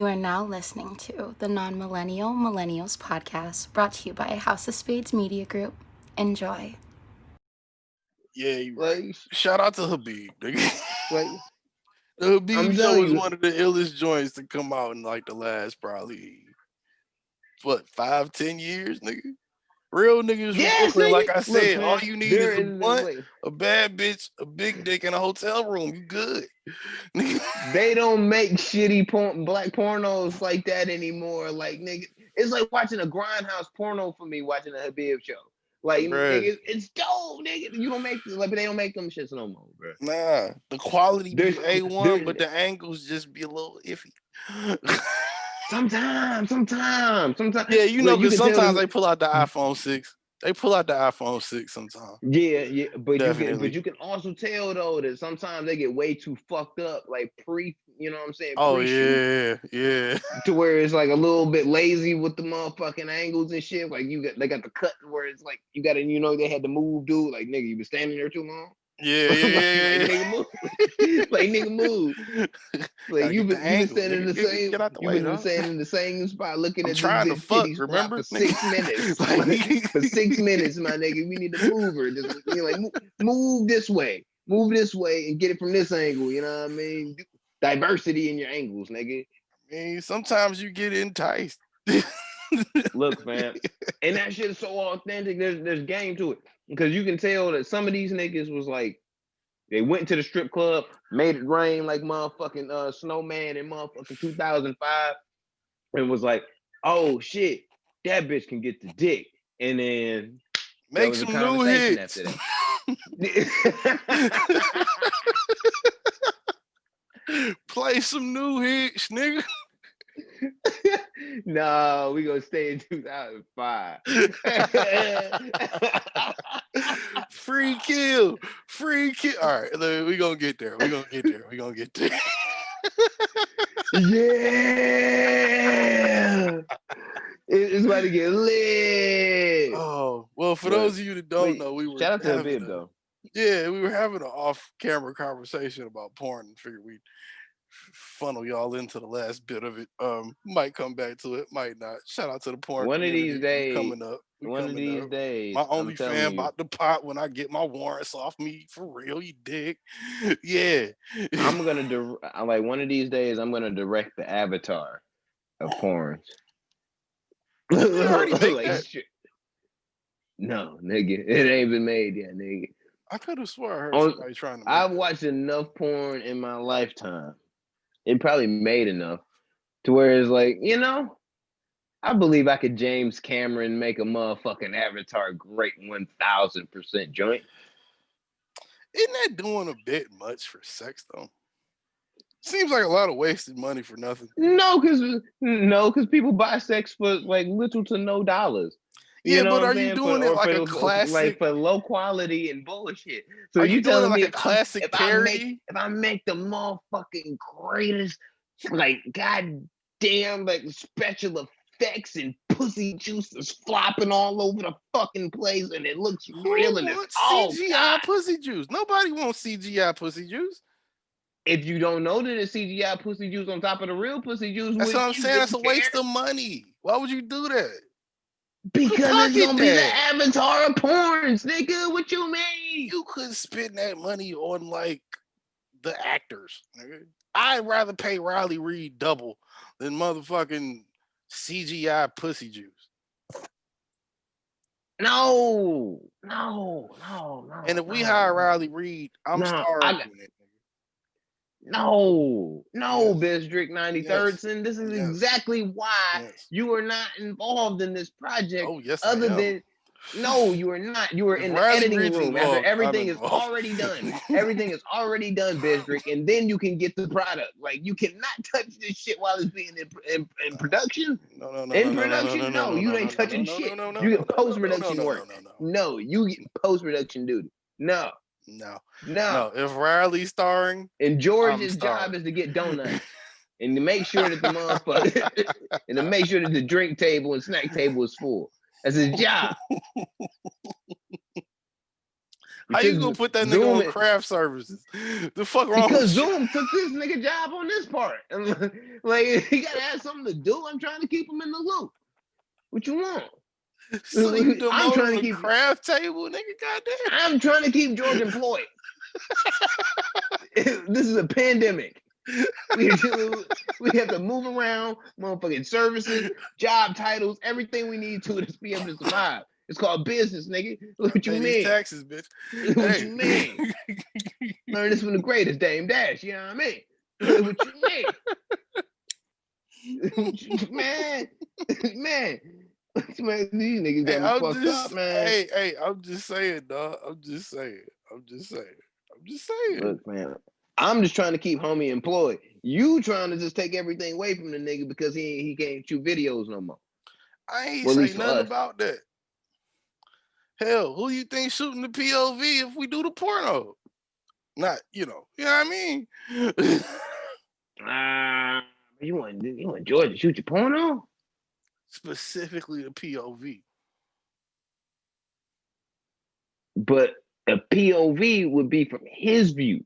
You are now listening to the Non-Millennial Millennials podcast, brought to you by House of Spades Media Group. Enjoy. Yeah, you right. Shout out to HABIB. Like, The HABIB show is one of the illest joints to come out in like the last probably 5-10 years, nigga. Real niggas from Brooklyn, like I said, all you need is a blunt, a bad bitch, a big dick, and a hotel room. You good. They don't make shitty black pornos like that anymore. Like, nigga, it's like watching a grindhouse porno for me, watching a HABIB show. Like, nigga, it's dope, nigga. You don't make but they don't make them shits no more, bro. Nah, the quality be A1, but the angles just be a little iffy. Sometimes. Yeah, you know, because sometimes they pull out the iPhone 6. They pull out the iPhone 6 sometimes. Yeah, but you can also tell though that sometimes they get way too fucked up, like you know what I'm saying? Oh yeah. To where it's like a little bit lazy with the motherfucking angles and shit. Like they got the cut where it's like you gotta, they had to move, dude. Like, nigga, you been standing there too long. Yeah. Like, nigga, move. Like, nigga, move. Like, you've been standing in the same. You've been standing in the same spot, looking at trying to fuck. Remember, for 6 minutes. For 6 minutes, my nigga, we need to move her. Just move this way, and get it from this angle. You know what I mean? Diversity in your angles, nigga. I mean, sometimes you get enticed. Look, man, and that shit is so authentic. There's game to it, because you can tell that some of these niggas was like, they went to the strip club, made it rain like motherfucking Snowman in motherfucking 2005, and was like, oh shit, that bitch can get the dick, and then make some new hits. After that. Play some new hits, nigga. No, we gonna stay in 2005. Free kill. All right, we gonna get there. Yeah, it's about to get lit. Oh well, for those of you that don't know, we were shout out to HABIB though. Yeah, we were having an off-camera conversation about porn and figured we'd funnel y'all into the last bit of it. Might come back to it, might not. Shout out to the porn. One of these days coming up. One of these days. My OnlyFans about to pop when I get my warrants off me, for real, you dig? Yeah. I'm gonna one of these days I'm gonna direct the avatar of porns. No, nigga, it ain't been made yet, nigga. I could have swore I heard somebody trying to. I've watched enough porn in my lifetime. It probably made enough to where it's like, I believe I could James Cameron make a motherfucking Avatar great 1000% joint. Isn't that doing a bit much for sex though? Seems like a lot of wasted money for nothing. No, because people buy sex for like little to no dollars. Yeah, but are you doing it like a classic, like for low quality and bullshit? So you telling me like a classic parody? If I make the motherfucking greatest, like goddamn, like special effects and pussy juices flopping all over the fucking place, and it looks real, and it's CGI pussy juice. Nobody wants CGI pussy juice. If you don't know that it's CGI pussy juice on top of the real pussy juice, that's what I'm saying. That's a waste of money. Why would you do that? Because it's gonna be the avatar of porns, nigga. What you mean? You could spend that money on like the actors, nigga. I'd rather pay Riley Reid double than motherfucking CGI pussy juice. No. And if we hire Riley Reid, I'm starring in it. No, Bistrick 93rd. And this is exactly why you are not involved in this project. Oh, yes, no, you are not. You are in the editing room after everything is already done. Everything is already done, Bistrick, and then you can get the product. Like, you cannot touch this shit while it's being in production. No, you ain't touching shit. You get post-production work. No, you get post-production duty. No. If Riley's starring, and George's job is to get donuts and to make sure that the motherfucker and to make sure that the drink table and snack table is full. That's his job. How you gonna put that nigga on craft services? The fuck wrong? Because Zoom took this nigga job on this part. Like he gotta have something to do. I'm trying to keep him in the loop. What you want? So you I'm trying to keep craft table, nigga. Goddamn. I'm trying to keep George employed. This is a pandemic. We have to move around, motherfucking services, job titles, everything we need to be able to survive. It's called business, nigga. What you mean? Taxes, bitch. What you mean? Learn this from the greatest, Dame Dash. You know what I mean? What you mean? Man, these niggas got me fucked up, man. Hey, I'm just saying, dog. I'm just saying. Look, man, I'm just trying to keep homie employed. You trying to just take everything away from the nigga because he can't shoot videos no more. I ain't say nothing about that. Hell, who you think shooting the POV if we do the porno? Not, you know what I mean? You want George to shoot your porno? Specifically the POV. But a POV would be from his view.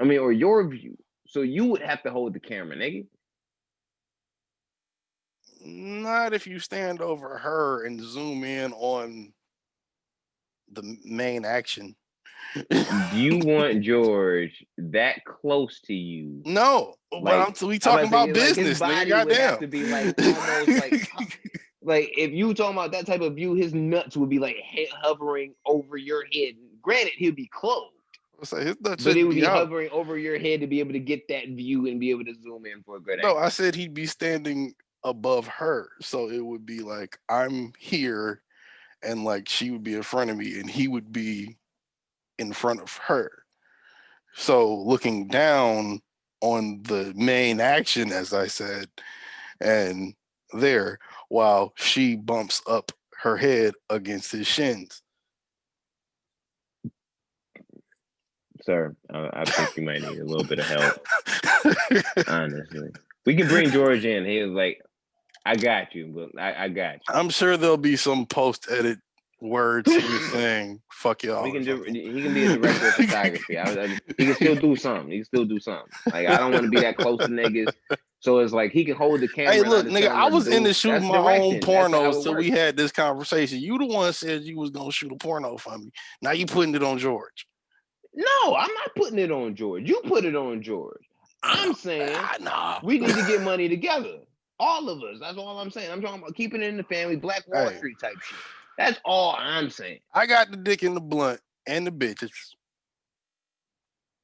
I mean, or your view. So you would have to hold the camera, nigga. Not if you stand over her and zoom in on the main action. Do you want George that close to you? No, but we talking about business, nigga. Goddamn. Would have to be like almost like if you talking about that type of view, his nuts would be like hovering over your head. Granted, he'd be clothed, his nuts but it would be hovering over your head to be able to get that view and be able to zoom in for a good angle. No, I said he'd be standing above her, so it would be like I'm here, and like she would be in front of me, and he would be in front of her. So looking down on the main action, as I said, and there, while she bumps up her head against his shins. Sir, I think you might need a little bit of help. Honestly, we can bring George in. He was like, "I got you, but I got you." I'm sure there'll be some post-edit words he's saying. Fuck y'all. He can be a director of photography. He can still do something. Like I don't want to be that close to niggas. So it's like he can hold the camera. Hey, look, nigga, I was into shooting my own pornos till we had this conversation. You the one said you was gonna shoot a porno for me. Now you putting it on George. No, I'm not putting it on George. You put it on George. I'm saying we need to get money together. All of us. That's all I'm saying. I'm talking about keeping it in the family, Black Wall Street type shit. That's all I'm saying. I got the dick in the blunt and the bitches.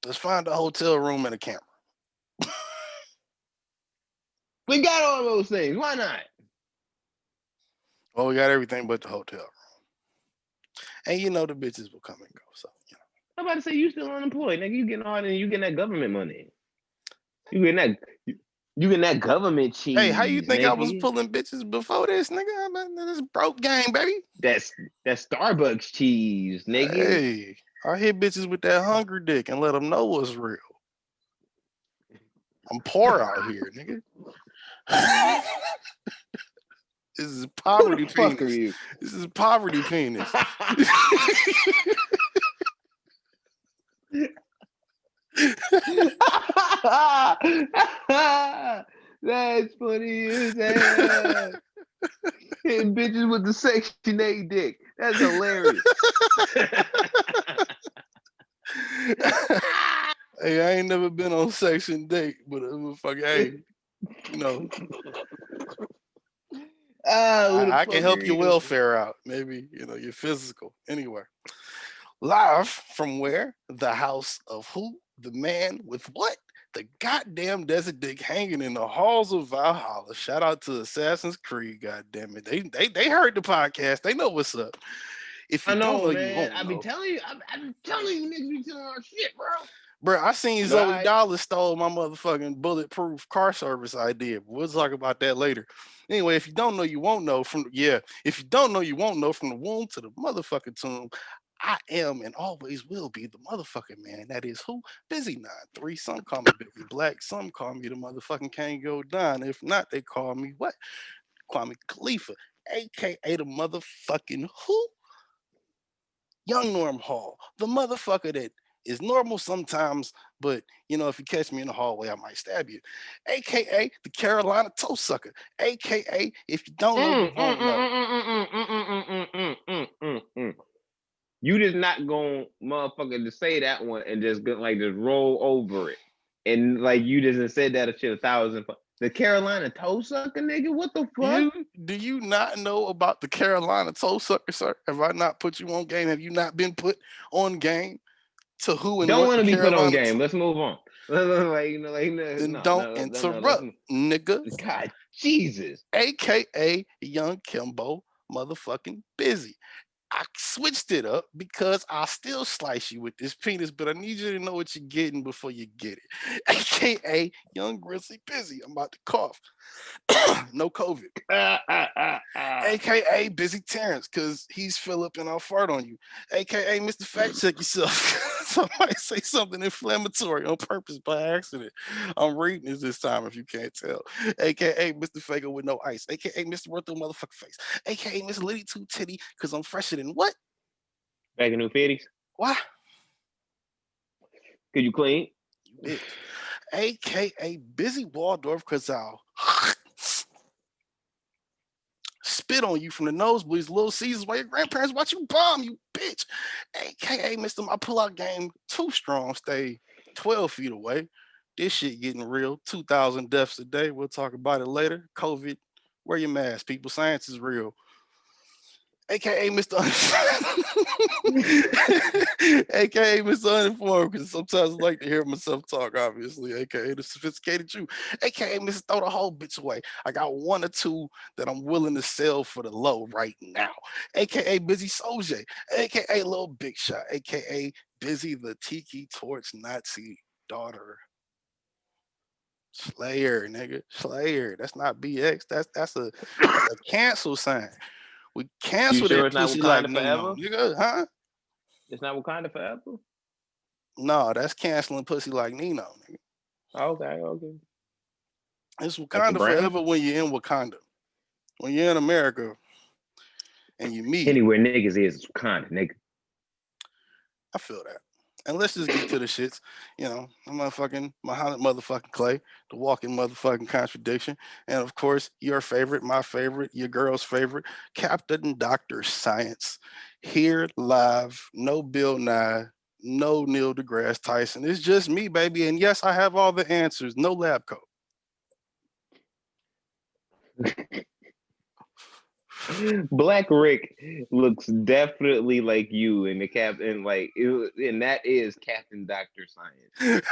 Let's find a hotel room and a camera. We got all those things. Why not? Well, we got everything but the hotel room. And you know the bitches will come and go. So I'm about to say you still unemployed, nigga. You getting that government money. You getting that government cheese. Hey, how you think nigga? I was pulling bitches before this, nigga? This broke game, baby. That's Starbucks cheese, nigga. Hey, I hit bitches with that hungry dick and let them know what's real. I'm poor out here, nigga. This is poverty penis. You? This is poverty penis. That's funny as hell. Hitting bitches with the Section 8 dick. That's hilarious. Hey, I ain't never been on Section 8, but hey, you know. I can help your welfare out. Maybe, your physical. Anyway. Live from where? The house of who? The man with what? The goddamn desert dick hanging in the halls of Valhalla. Shout out to Assassin's Creed, goddamn it. They heard the podcast. They know what's up. If you don't know, man. You won't know. I've been telling you, niggas be telling our shit, bro. Bro, I seen Zoe Dollar stole my motherfucking bulletproof car service idea. We'll talk about that later. Anyway, if you don't know, you won't know if you don't know, you won't know from the womb to the motherfucking tomb. I am and always will be the motherfucking man. That is who? Busy 9-3. Some call me Busy Black. Some call me the motherfucking Can't Go Down. If not, they call me what? Kwame Khalifa, aka the motherfucking who? Young Norm Hall, the motherfucker that is normal sometimes, but you know, if you catch me in the hallway, I might stab you. AKA the Carolina toe sucker. AKA if you don't know, you won't know. You just not gonna motherfucker to say that one and just like just roll over it. And like you just said that shit 1,000. The Carolina toe sucker, nigga. What the fuck? Do you not know about the Carolina toe sucker, sir? Have I not put you on game? Have you not been put on game to who and don't what want the to be put on Carolina? game. Let's move on. Then don't interrupt, nigga. God, Jesus. AKA Young Kimbo, motherfucking Busy. I switched it up because I'll still slice you with this penis, but I need you to know what you're getting before you get it. AKA Young Grizzly Busy. I'm about to cough. No COVID. AKA Busy Terrence, because he's Philip and I'll fart on you. AKA Mr. Fact Check Yourself. Somebody say something inflammatory on purpose by accident. I'm reading this time if you can't tell. AKA Mr. Fago with no ice. AKA Mr. Worth the motherfucking face. AKA Mr. Liddy Two Titty, because I'm fresher than what? Back in new fitties. Why? Could you clean? You bitch. AKA Busy Waldorf, because I'll spit on you from the nosebleeds, Little Caesars, while your grandparents watch you bomb, you bitch. AKA Mr. My pullout game too strong, stay 12 feet away. This shit getting real. 2,000 deaths a day. We'll talk about it later. COVID, wear your mask, people. Science is real. AKA Mr. AKA Mr. Uninformed, because sometimes I like to hear myself talk, obviously. AKA the sophisticated Jew. AKA Mr. Throw the whole bitch away. I got one or two that I'm willing to sell for the low right now. AKA Busy Soulja. AKA Little Big Shot. AKA Busy the Tiki Torch Nazi daughter. Slayer, nigga. Slayer. That's not BX. That's a cancel sign. We cancel sure that pussy like Nino, nigga, huh? It's not Wakanda forever? No, that's canceling pussy like Nino, nigga. Okay. It's Wakanda forever when you're in Wakanda. When you're in America and you meet. Anywhere niggas is Wakanda, nigga. I feel that. And let's just get to the shits. You know, I'm motherfucking Muhammad motherfucking Clay, the walking motherfucking contradiction. And of course, your favorite, my favorite, your girl's favorite, Captain Dr. Science. Here live, no Bill Nye, no Neil deGrasse Tyson. It's just me, baby. And yes, I have all the answers. No lab coat. Black Rick looks definitely like you in the captain, like, and that is Captain Dr. Science.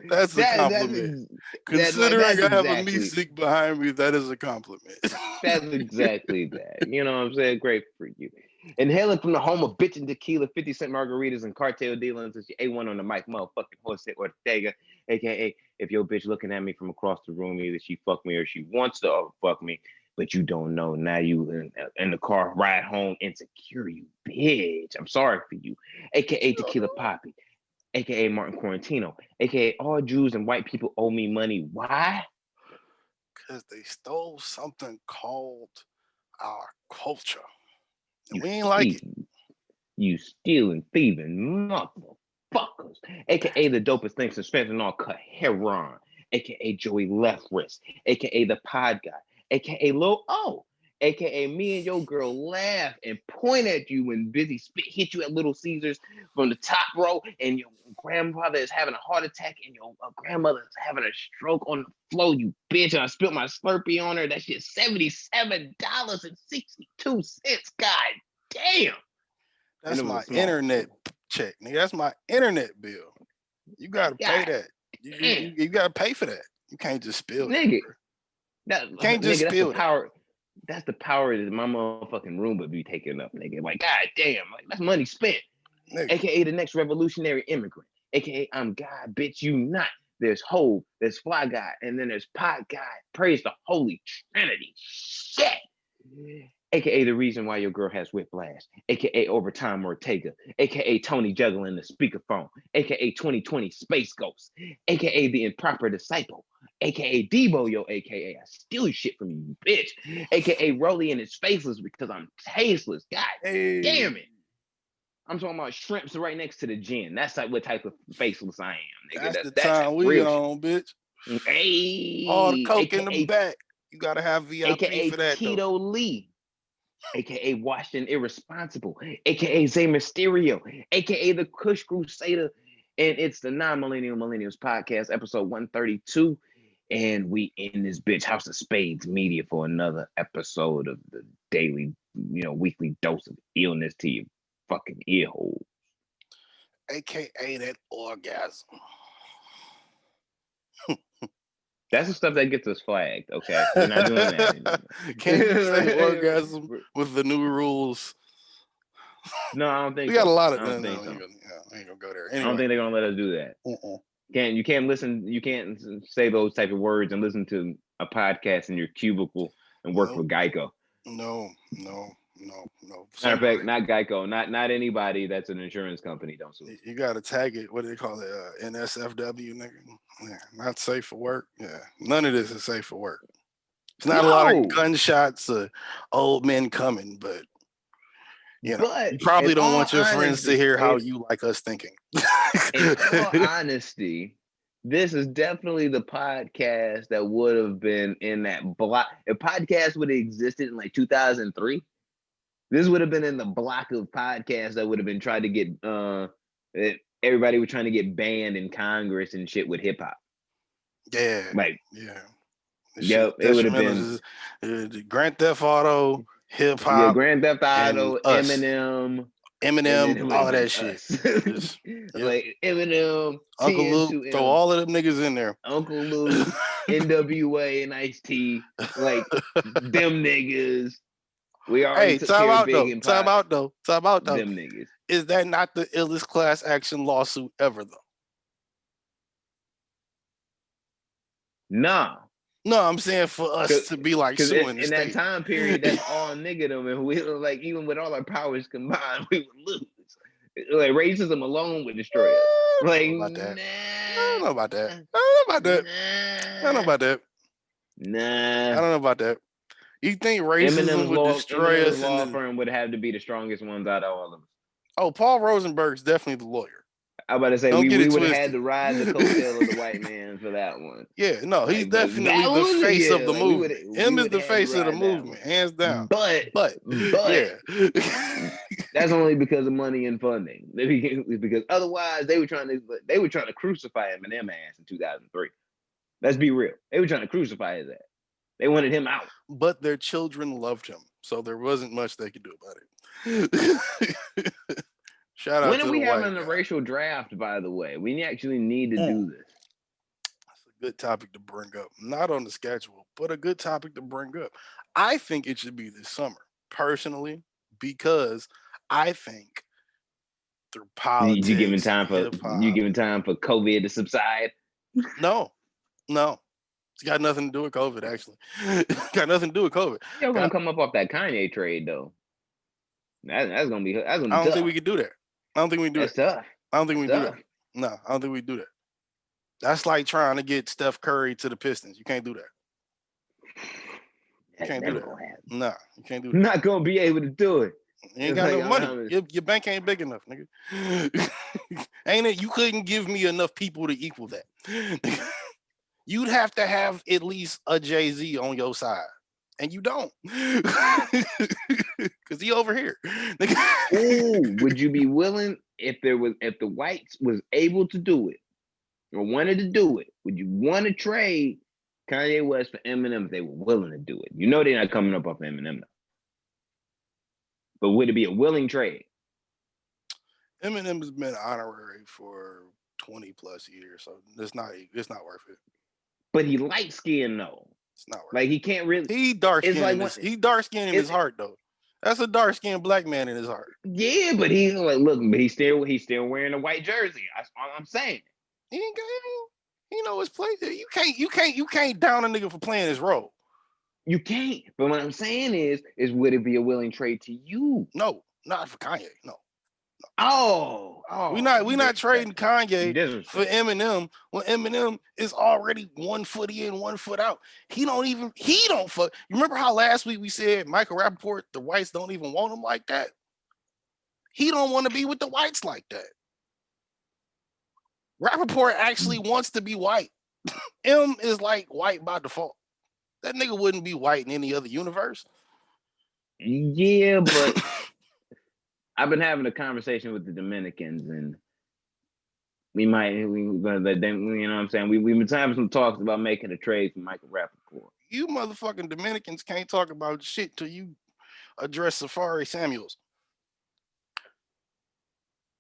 That's a compliment. Considering I have a music behind me, that is a compliment. That's exactly that. You know what I'm saying? Great for you. And hailing from the home of bitch and tequila, 50-cent margaritas, and cartel dealings, is your A1 on the mic, motherfucking Jose Ortega, aka if your bitch looking at me from across the room, either she fuck me or she wants to fuck me, but you don't know. Now you in the car ride home insecure, you bitch. I'm sorry for you, aka Tequila Poppy, aka Martin Quarantino, aka all Jews and white people owe me money. Why? Because they stole something called our culture. We ain't like it. You stealing, thieving motherfuckers. AKA the dopest thing suspended all cut heron. AKA Joey Left Wrist. AKA the pod guy. AKA Lil O. AKA me and your girl laugh and point at you when Busy Spit hit you at Little Caesars from the top row, and your grandfather is having a heart attack and your grandmother is having a stroke on the floor, you bitch. And I spilled my Slurpee on her. That shit $77.62. God damn. That's my internet check, nigga. That's my internet bill. You gotta pay that. You gotta pay for that. You can't just spill nigga. That. You can't just spill power. That's the power that my motherfucking room would be taking up, nigga. Like, god damn, like that's money spent. Nigga. AKA the next revolutionary immigrant. AKA I'm God, bitch, you not. There's Hov, there's Fly Guy, and then there's Pot Guy. Praise the Holy Trinity. Shit. AKA the reason why your girl has whiplash. AKA Overtime Ortega. AKA Tony juggling the speakerphone. AKA 2020 Space Ghost. AKA the improper disciple. aka Debo, yo, aka I steal shit from you, bitch, aka Rolly and his faceless because I'm tasteless. God damn it. I'm talking about shrimps right next to the gin. That's like what type of faceless I am, nigga. That's the That's time we real on, bitch. Hey, All the coke AKA, in the back. You gotta have VIP AKA for that, Tito though. Lee, AKA Washington Irresponsible, AKA Zay Mysterio, AKA the Kush Crusader. And it's the Non-Millennial Millennials Podcast, episode 132. And we in this bitch, House of Spades Media, for another episode of the daily, weekly dose of illness to your fucking ear hole. AKA that orgasm. That's the stuff that gets us flagged, okay? We're not doing that anymore. Can you say orgasm with the new rules? No, I don't think we got a lot of. I don't think so. I ain't gonna go there. Anyway. I don't think they're gonna let us do that. You can't listen. You can't say those type of words and listen to a podcast in your cubicle and work for Geico. No. Matter of fact, not Geico, not anybody that's an insurance company. Don't sue. You gotta tag it. What do they call it? NSFW, nigga. Yeah, not safe for work. Yeah, none of this is safe for work. It's not a lot of gunshots or old men coming, but you probably don't want your friends to hear how you like us thinking. In all honesty, this is definitely the podcast that would have been in that block. If podcast would have existed in like 2003, this would have been in the block of podcasts that would have been trying to get everybody was trying to get banned in Congress and shit with hip hop. Yeah. Yep, it would have been Grand Theft Auto, hip hop. Yeah, Grand Theft Auto, Eminem, all of that shit. Like Eminem, Uncle Luke, throw all of them niggas in there. Uncle Luke, NWA, and Ice-T, like them niggas. We already time out though. Them niggas. Is that not the illest class action lawsuit ever though? No, I'm saying for us to be like suing in that time period, that's all nigga them, and we were like, even with all our powers combined, we would lose. Like racism alone would destroy us. Like, I don't know about that. I don't know about that. You think racism would destroy us? Law firm would have to be the strongest ones out of all of them. Oh, Paul Rosenberg's definitely the lawyer. I was about to say we would have had to ride the coattail of the white man for that one. Yeah, no, he's definitely the face of the movement. Him is the face of the movement, hands down. But yeah. That's only because of money and funding. Because otherwise, they were trying to crucify Eminem ass in 2003. Let's be real. They were trying to crucify his ass. They wanted him out. But their children loved him, so there wasn't much they could do about it. Shout out when to are we having a racial draft, by the way? We actually need to do this. That's a good topic to bring up. Not on the schedule, but a good topic to bring up. I think it should be this summer, personally, because I think through politics. You giving time for COVID to subside? No. It's got nothing to do with COVID, actually. Got nothing to do with COVID. You're gonna come up off that Kanye trade, though. That's gonna be. I don't think we could do that. I don't think we do That's that. Tough. I don't think we do that. No, I don't think we do that. That's like trying to get Steph Curry to the Pistons. You can't do that. You can't do that. No, you can't do that. Not gonna be able to do it. You ain't got no money. Your bank ain't big enough, nigga. Ain't it? You couldn't give me enough people to equal that. You'd have to have at least a Jay-Z on your side. And you don't. Because he over here. Ooh, would you be willing if the whites was able to do it or wanted to do it? Would you want to trade Kanye West for Eminem if they were willing to do it? You know they're not coming up off Eminem though. But would it be a willing trade? Eminem has been honorary for 20 plus years, so it's not worth it. But he light skinned though. It's not worth like he can't really. He dark skinned. He dark skinned in his heart though. That's a dark skinned black man in his heart. Yeah, but he's like, look, but he's still wearing a white jersey. That's all I'm saying. He know his place. You can't down a nigga for playing his role. You can't. But what I'm saying is would it be a willing trade to you? No, not for Kanye. We not trading Kanye for Eminem when Eminem is already 1 foot in, 1 foot out. He don't fuck. You remember how last week we said Michael Rappaport, the whites don't even want him like that? He don't want to be with the whites like that. Rappaport actually wants to be white. M is like white by default. That nigga wouldn't be white in any other universe. Yeah, but I've been having a conversation with the Dominicans, and we let them, you know what I'm saying? We've been having some talks about making a trade for Michael Rappaport. You motherfucking Dominicans can't talk about shit till you address Safari Samuels.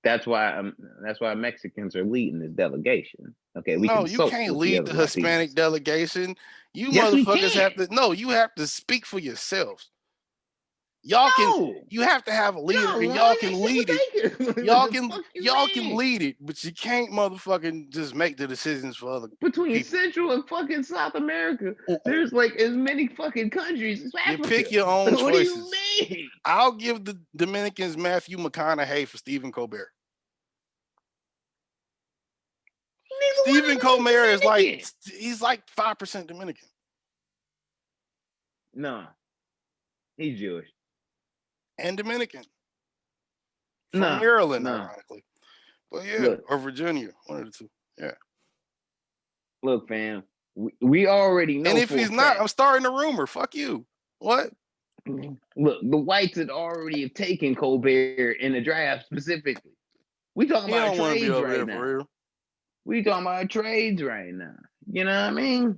That's why Mexicans are leading this delegation. Okay, you can't lead the Hispanic delegation. You motherfuckers have to. No, you have to speak for yourselves. You have to have a leader, and y'all can lead it. Y'all can lead it, but you can't motherfucking just make the decisions for other between people. Central and fucking South America. There's like as many fucking countries as Africa. You pick your own choices. What do you mean? I'll give the Dominicans Matthew McConaughey for Stephen Colbert. Stephen Colbert is like, he's like 5% Dominican. No, he's Jewish and Dominican from Maryland, ironically. But yeah, or Virginia, one of the two. Yeah. Look, fam, we already know. And if he's not, I'm starting a rumor. Fuck you. What? Look, the whites had already taken Colbert in the draft specifically. We talking about trades right now. We talking about trades right now. You know what I mean?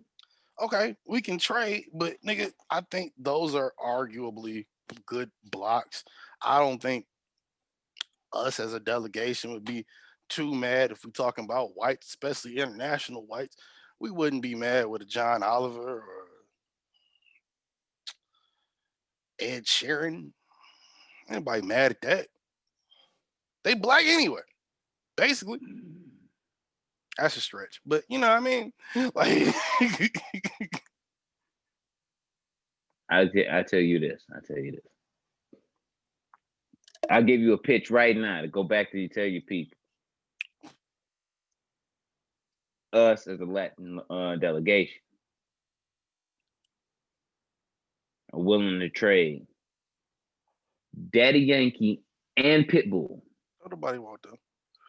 Okay, we can trade, but nigga, I think those are arguably good blocks. I don't think us as a delegation would be too mad if we're talking about whites, especially international whites. We wouldn't be mad with a John Oliver or Ed Sheeran. Anybody mad at that? They black anyway, basically. That's a stretch, but you know what I mean? Like, I tell you this. I'll give you a pitch right now to go back to you, tell your people. Us as a Latin delegation are willing to trade Daddy Yankee and Pitbull. Nobody want them.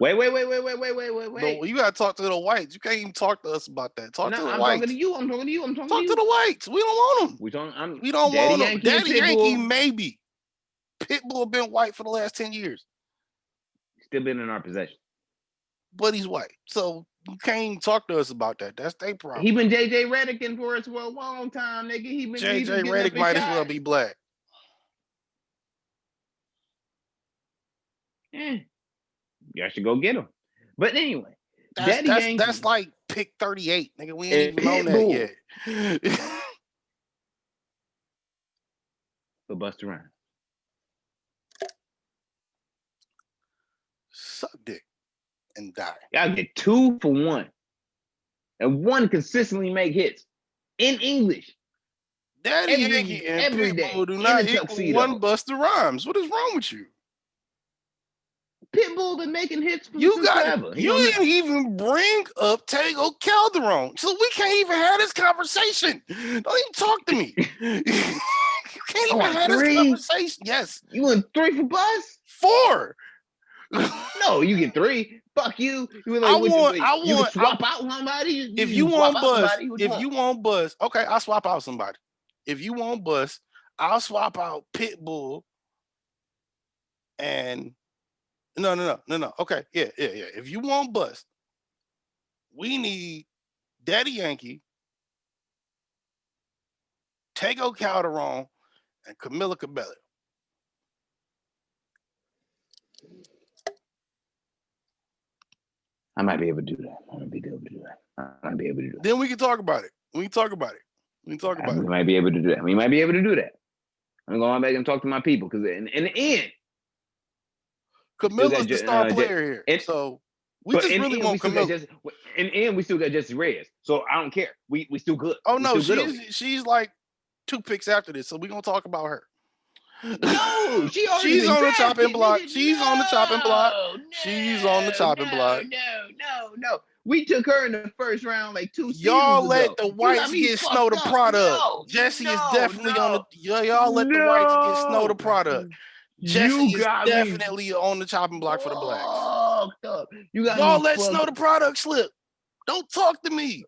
Wait. No, you gotta talk to the whites. You can't even talk to us about that. Talk to the whites. I'm talking to you. I'm talking to you. Talk to the whites. We don't want them. We don't want them. Daddy Yankee, maybe. Pitbull been white for the last 10 years. Still been in our possession. But he's white. So you can't even talk to us about that. That's their problem. He been JJ Redicking for us for a long time, nigga. JJ Redick might as well be black. Y'all should go get him. But anyway, that's like pick 38, nigga. We ain't even known that yet. For Busta Rhymes. Suck dick and die. Y'all get 2 for 1. And 1 consistently make hits in English. Daddy Yankee and Pitbull do not equal 1 Busta Rhymes. What is wrong with you? Pitbull been making hits for forever. You didn't even bring up Tego Calderon, so we can't even have this conversation. Don't even talk to me. You can't even have this conversation. Yes. You want 3 for Buzz? 4. No, you get 3. Fuck you. You can swap out somebody. If you want Buzz, okay, I'll swap out somebody. If you want Buzz, I'll swap out Pitbull and no. Okay, yeah. If you want Buzz, we need Daddy Yankee, Tego Calderon, and Camila Cabello. I might be able to do that. Then we can talk about it. We might be able to do that. I'm going back and talk to my people because in the end, Camilla's the star player here. So we just really want Camilla. In the end, we still got Jesse Reyes. So I don't care. We still good. Oh no, she's like 2 picks after this. So we're gonna talk about her. No, She's on the chopping block. Nigga. She's on the chopping block. She's on the chopping block. No. We took her in the first round like 2 seasons Y'all ago. let the whites get Snow the product. Jesse is definitely on the. Y'all let the whites get Snow the product. Jesse is definitely on the chopping block for the blacks. Y'all let Snow the product slip. Don't talk to me.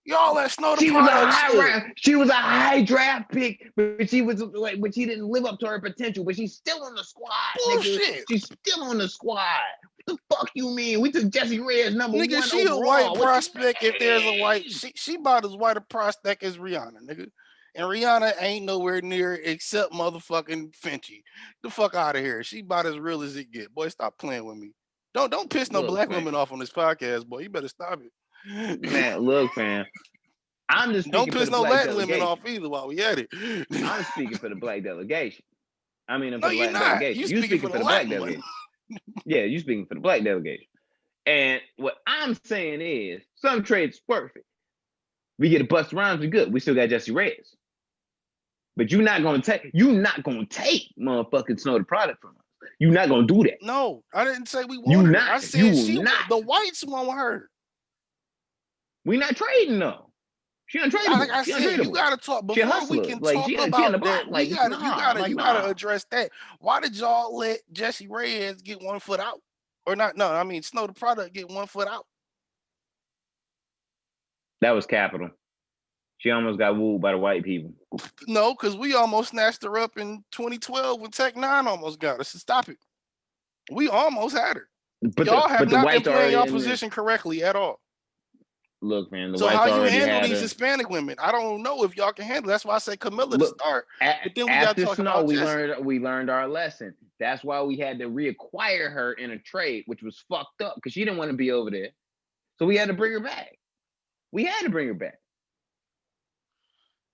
Y'all let Snow the product slip. She was a high draft pick, but she didn't live up to her potential. But she's still on the squad. Bullshit. Nigga. She's still on the squad. What the fuck you mean? We took Jessie Reyes number nigga, 1 she overall. a white prospect. If there's a white, she about as white a prospect as Rihanna, nigga. And Rihanna ain't nowhere near except motherfucking Fenty. The fuck out of here. She about as real as it get. Boy, stop playing with me. Don't piss no black women off on this podcast, boy. You better stop it. Man, look, fam. I'm just don't piss no Latin women off either while we at it. I'm speaking for the black delegation. I mean, no, you're not. Delegation. You speaking for the black delegation. Yeah, you speaking for the black delegation. And what I'm saying is, some trades perfect. We get a Busta Rhymes, we good. We still got Jessie Reyes. But you're not gonna take motherfucking Snow the product from us. You're not gonna do that. No, I didn't say we wanted her. I said the whites want her. We're not trading though. She untradeable. Like I said, you gotta talk before we can talk about that. You gotta address that. Why did y'all let Jessie Reyes get 1 foot out? Or not? No, I mean Snow the product get 1 foot out. That was capital. She almost got wooed by the white people. No, because we almost snatched her up in 2012 when Tech 9 almost got us. So stop it. We almost had her. But y'all have not been playing your position correctly at all. Look, man. So how you handle these Hispanic women? I don't know if y'all can handle. That's why I say Camilla to start. But then we got to talk about we learned our lesson. That's why we had to reacquire her in a trade, which was fucked up because she didn't want to be over there. So we had to bring her back.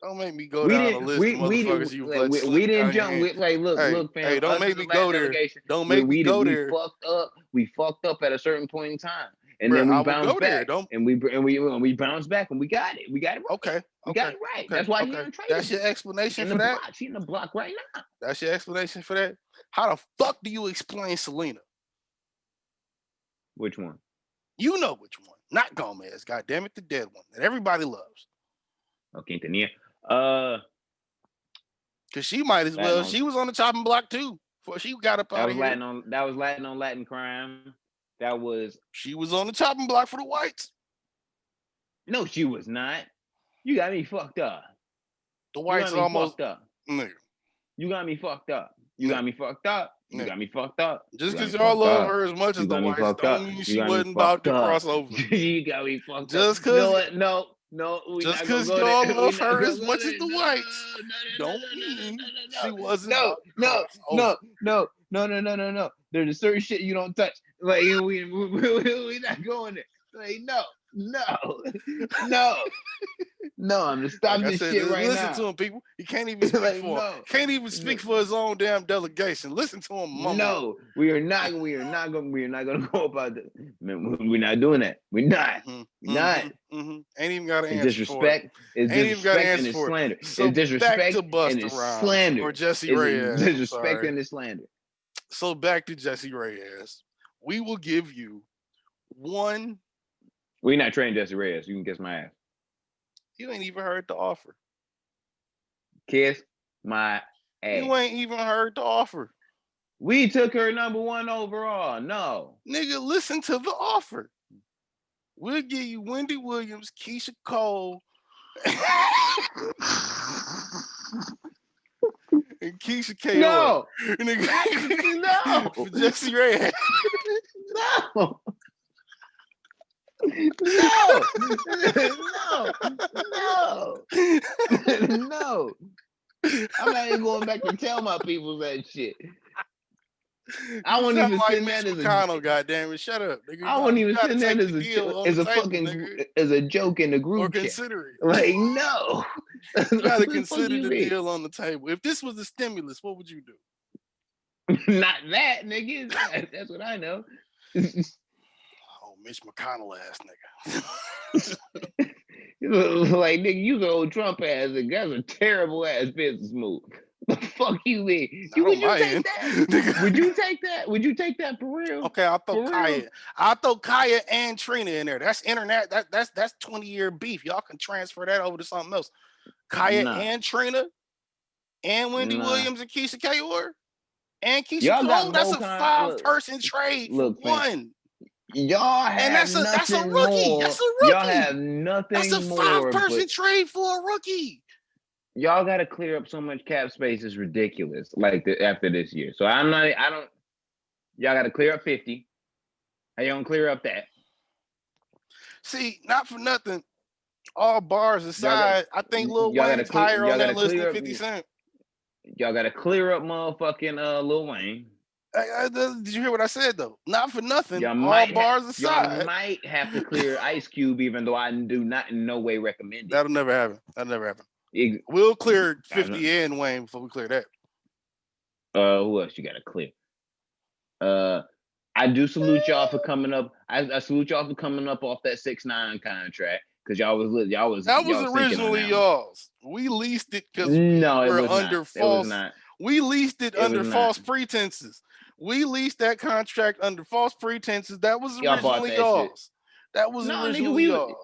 Don't make me go down the list of motherfuckers you we didn't jump with look, fam. Hey, don't make me go there. Don't make me go there. We fucked up at a certain point in time. And then we bounced back, and we bounced back, and we got it. We got it right. Okay. We got it right. That's why he untradeable. That's your explanation for that? She's in the block right now. That's your explanation for that? How the fuck do you explain Selena? Which one? You know which one. Not Gomez. God damn it, the dead one that everybody loves. Okay, Quintanilla. Because she might as well. She was on the chopping block too before she got up out of here. That was Latin on Latin crime. She was on the chopping block for the whites. No, she was not. You got me fucked up. The whites almost fucked up. Nigga. You got me fucked up. You got me fucked up. You got me fucked up. Just because y'all love her as much as the whites don't mean she wasn't about to cross over. You got me fucked up. Just because just because y'all love her as much as the whites don't mean she wasn't. No. There's a certain shit you don't touch. Like we not going there. Like no. I'm gonna stop this shit right now. Listen to him, people. He can't even speak for him. Can't even speak for his own damn delegation. Listen to him, mama. No, we are not gonna go about that. Man, we're not doing that. We're not. Ain't even got to answer disrespect. For it. It's disrespect and it's slander. So it's disrespect to and it's slander. Or Jessie Reyes. Disrespect and it's slander. So back to Jessie Reyes. We will give you one. We're not trading Jessie Reyes. You can kiss my ass. You ain't even heard the offer. Kiss my ass. You ain't even heard the offer. We took her number 1 overall. No. Nigga, listen to the offer. We'll give you Wendy Williams, Keisha Cole, and Keisha K. No. No. For Jessie Reyes. No. No. I'm not even going back to tell my people that shit. I won't even send that as McConnell, goddamn it! Shut up, nigga. I won't even send that as a joke in the group or consider it. Like no, you gotta consider the deal on the table. If this was a stimulus, what would you do? Not that, nigga. That's what I know. Oh, Mitch McConnell ass nigga. Like nigga, you the old Trump ass nigga. That's a terrible ass business move. The fuck you mean? I Would don't you take mind. that? Would you take that? Would you take that for real? Okay, I'll throw For Kaya. real? I'll throw Kaya and Trina in there. That's internet. That's 20-year beef. Y'all can transfer that over to something else. Kaya Nah. and Trina and Wendy Nah. Williams and Keisha Kayor and Keisha Y'all got Cole. That's a look, 5-person trade for man, one. y'all have And that's a nothing rookie. more. That's a Y'all rookie. have That's a nothing more. 5-person But trade for a rookie. y'all got to clear up so much cap space. It's ridiculous. Like after this year, so I don't. Y'all got to clear up 50. How you gonna clear up that? See, not for nothing. All bars aside, I think Lil Wayne's higher on that list than 50 Cent. Y'all got to clear up motherfucking Lil Wayne. Did you hear what I said though? Not for nothing. Y'all Bars aside, y'all might have to clear Ice Cube, even though I do not in no way recommend it. That'll never happen. We'll clear 50 and Wayne before we clear that. Who else you got to clear? I do salute y'all for coming up. I salute y'all for coming up off that 6ix9ine contract because y'all was originally y'all's. We leased it because we leased it under false pretenses. We leased that contract under false pretenses. That was originally y'all's. That was originally y'all's.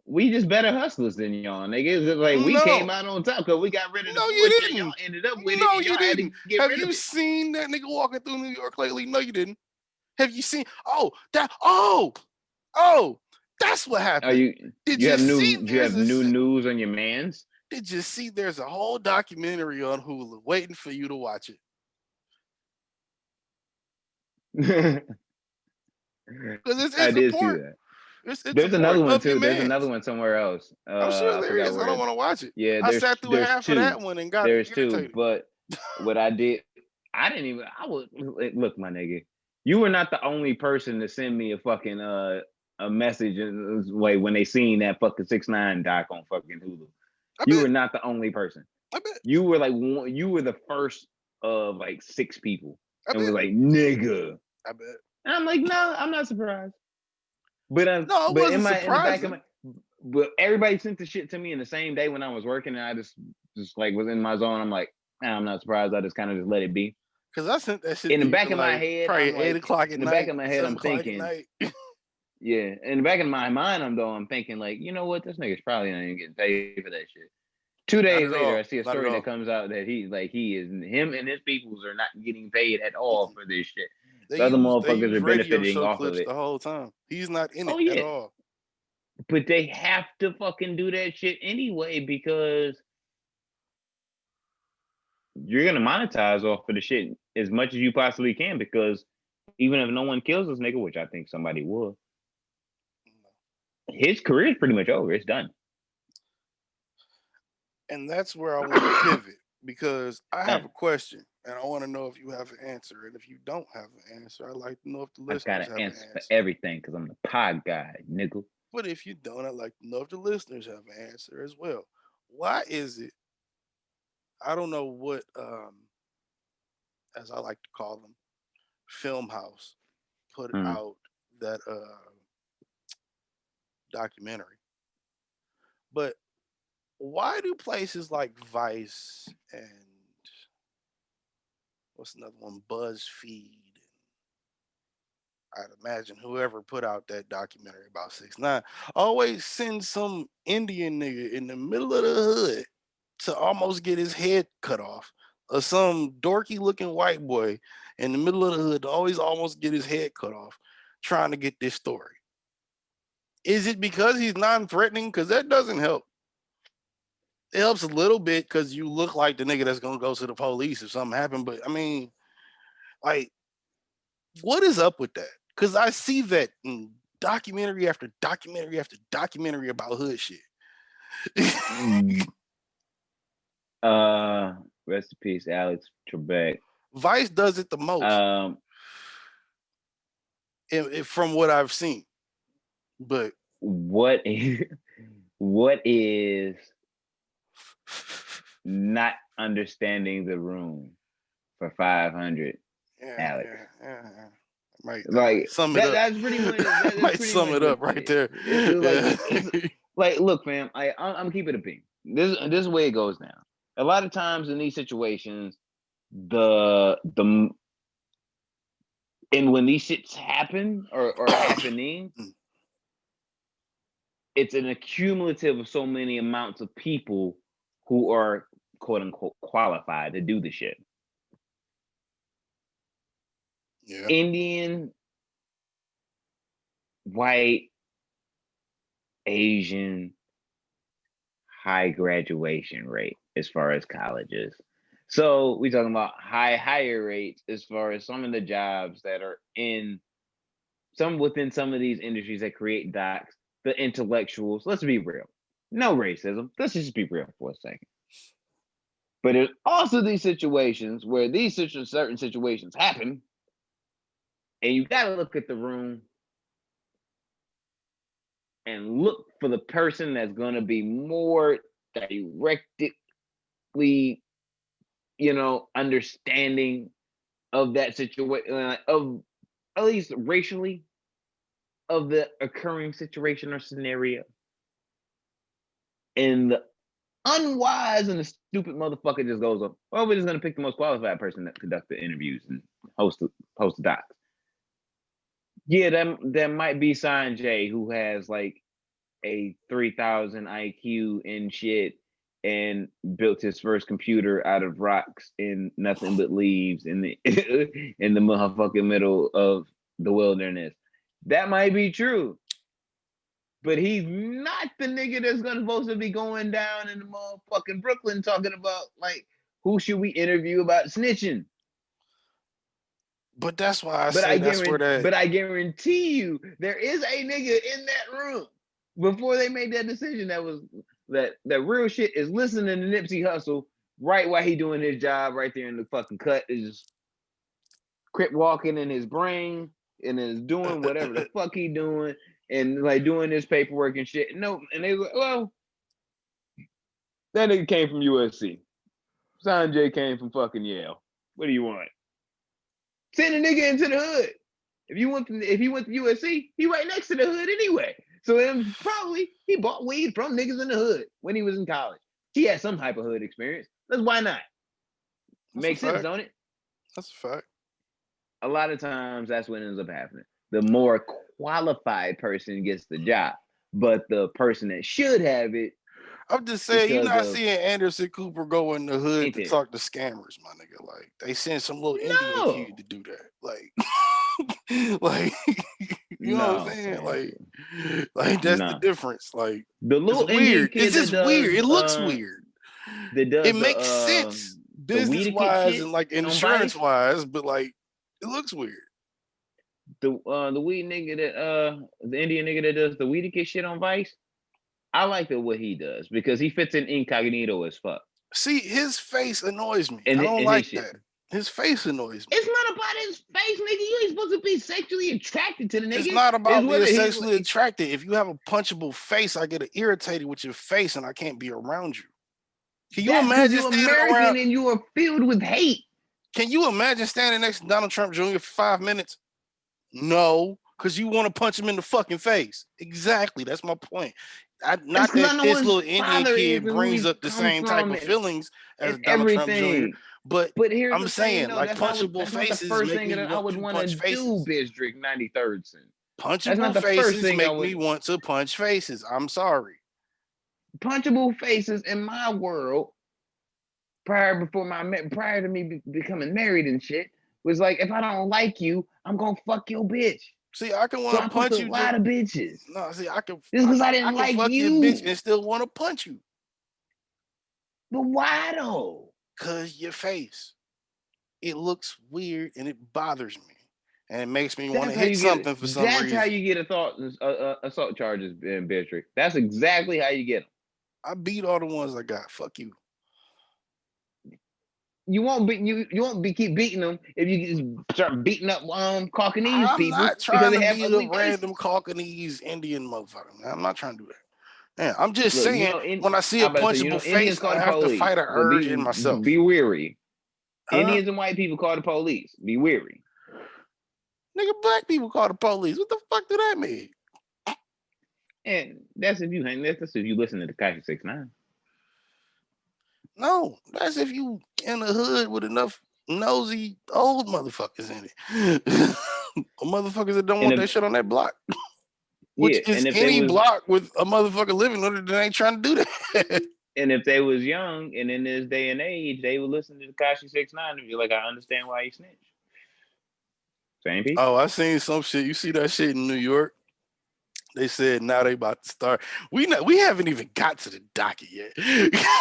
We just better hustlers than y'all, nigga. Like we came out on top because we got rid of the bullshit. Y'all ended up with it. No, you didn't. Have you seen that nigga walking through New York lately? No, you didn't. Have you seen? That's what happened. Did you have new news on your mans? Did you see? There's a whole documentary on Hulu waiting for you to watch it. Because it's I did important. see that. It's there's another one too. There's another one somewhere else. I'm sure there is. I don't want to watch it. Yeah, I sat through half of that one and got irritated. Two, but what I did, I would look, my nigga. You were not the only person to send me a fucking a message when they seen that fucking 6ix9ine doc on fucking Hulu. You were not the only person. I bet. You were the first of like 6 people. And was like, nigga. I bet. And I'm like, no, I'm not surprised. But no, it wasn't surprising. But everybody sent the shit to me in the same day when I was working, and I just like was in my zone. I'm like, I'm not surprised. I just kind of just let it be. Because I sent that shit in the back of my head. Probably 8 o'clock at night. In the back of my head, I'm thinking. Yeah, in the back of my mind, I'm thinking like, you know what? This nigga's probably not even getting paid for that shit. 2 days later, I see a story that comes out that him and his peoples are not getting paid at all for this shit. The other motherfuckers are benefiting off of it the whole time. He's not in it at all. But they have to fucking do that shit anyway because you're gonna monetize off of the shit as much as you possibly can. Because even if no one kills this nigga, which I think somebody will, his career is pretty much over. It's done. And that's where I want to pivot because I have a question. And I want to know if you have an answer. And if you don't have an answer, I'd like to know if the listeners have an answer. For everything because I'm the pod guy, nigga. But if you don't, I'd like to know if the listeners have an answer as well. Why is it, I don't know what, as I like to call them, Film House put out that documentary. But why do places like Vice and what's another one? BuzzFeed. I'd imagine whoever put out that documentary about 6ix9ine always send some Indian nigga in the middle of the hood to almost get his head cut off, or some dorky looking white boy in the middle of the hood to almost get his head cut off, trying to get this story. Is it because he's non-threatening? Because that doesn't help. It helps a little bit because you look like the nigga that's gonna go to the police if something happened. But I mean, like, what is up with that? Because I see that in documentary after documentary after documentary about hood shit. Rest in peace, Alex Trebek. Vice does it the most. From what I've seen. But what is not understanding the room for 500, Alex? Yeah. Like sum it up. That's pretty much. Might sum it up right there. Like, look, fam. I'm keeping it a bean. This is the way it goes now. a lot of times in these situations, and when these shits happen or happening, it's an accumulative of so many amounts of people who are quote unquote qualified to do the shit. Yeah. Indian, white, Asian, high graduation rate as far as colleges. So we're talking about higher rates as far as some of the jobs that are within some of these industries that create docs, the intellectuals. Let's be real. No racism. Let's just be real for a second. But there's also these situations where these certain situations happen, and you got to look at the room and look for the person that's going to be more directly, understanding of that situation, of at least racially, of the occurring situation or scenario. And the unwise and the stupid motherfucker just goes up, well, we're just going to pick the most qualified person that conduct the interviews and host the docs. Yeah, that might be Sanjay, who has like a 3,000 IQ and shit and built his first computer out of rocks and nothing but leaves in the in the motherfucking middle of the wilderness. That might be true. But he's not the nigga that's supposed to be going down in the motherfucking Brooklyn talking about, like, who should we interview about snitching? But that's why I say that's where that... But I guarantee you, there is a nigga in that room before they made that decision that real shit is listening to Nipsey Hussle right while he doing his job right there in the fucking cut, is crip walking in his brain and is doing whatever the fuck he doing and like doing his paperwork and shit. No, and they were, well, that nigga came from USC. Sanjay came from fucking Yale. What do you want? Send a nigga into the hood. If he went to USC, he right next to the hood anyway. So probably he bought weed from niggas in the hood when he was in college. He had some type of hood experience. That's why not. Makes sense, don't it? That's a fact. A lot of times that's what ends up happening. The more qualified person gets the job, but the person that should have it. I'm just saying, you're not seeing Anderson Cooper go in the hood to talk to scammers, my nigga. Like, they send some little Indian kid to do that. Like, like, you know what I'm saying? Like that's the difference. Like, the little it's weird. It's just weird. It looks weird. It makes sense business-wise and like insurance-wise, but like, it looks weird. The weed nigga that the Indian nigga that does the weed kid shit on Vice, I like what he does because he fits in incognito as fuck. See, his face annoys me. I don't like that. His face annoys me. It's not about his face, nigga. You ain't supposed to be sexually attracted to the nigga. It's not about being sexually attracted. If you have a punchable face, I get irritated with your face and I can't be around you. Can you imagine standing around and you are filled with hate? Can you imagine standing next to Donald Trump Jr. for 5 minutes? No, because you want to punch him in the fucking face. Exactly. That's my point. Not that this little Indian kid brings up the same type of feelings as Donald Trump Jr. But I'm saying, like, punchable faces make me want to punch faces. Bistrick 93rd. Punchable faces make me want to punch faces. I'm sorry. Punchable faces in my world, prior to me becoming married and shit, was like, if I don't like you, I'm gonna fuck your bitch. See, I can want to punch you. A lot of bitches. No, see, I can. Just because I didn't like fuck you, your bitch and still want to punch you. But why though? Cause your face, it looks weird and it bothers me, and it makes me want to hit something for some reason. That's how you get assault charges in Bistrick. That's exactly how you get them. I beat all the ones I got. Fuck you. You won't keep beating them if you just start beating up Caucanese people. I'm not trying to beat a random Caucanese Indian motherfucker. I'm not trying to do that. Man, I'm just saying, when I see a punchable face, I have to fight an urge in myself. Be weary. Indians and white people call the police. Be weary. Nigga, black people call the police. What the fuck do that mean? And that's if you listen to the Tekashi 6ix9ine. No, that's if you in the hood with enough nosy old motherfuckers in it. Motherfuckers that don't And want if, that shit on that block. yeah, Which is and if they any was block with a motherfucker living on it that ain't trying to do that. and if they was young and in this day and age, they would listen to Tekashi 6ix9ine and be like, I understand why he snitched. Same people. Oh, I seen some shit. You see that shit in New York? They said now they about to start. We haven't even got to the docket yet.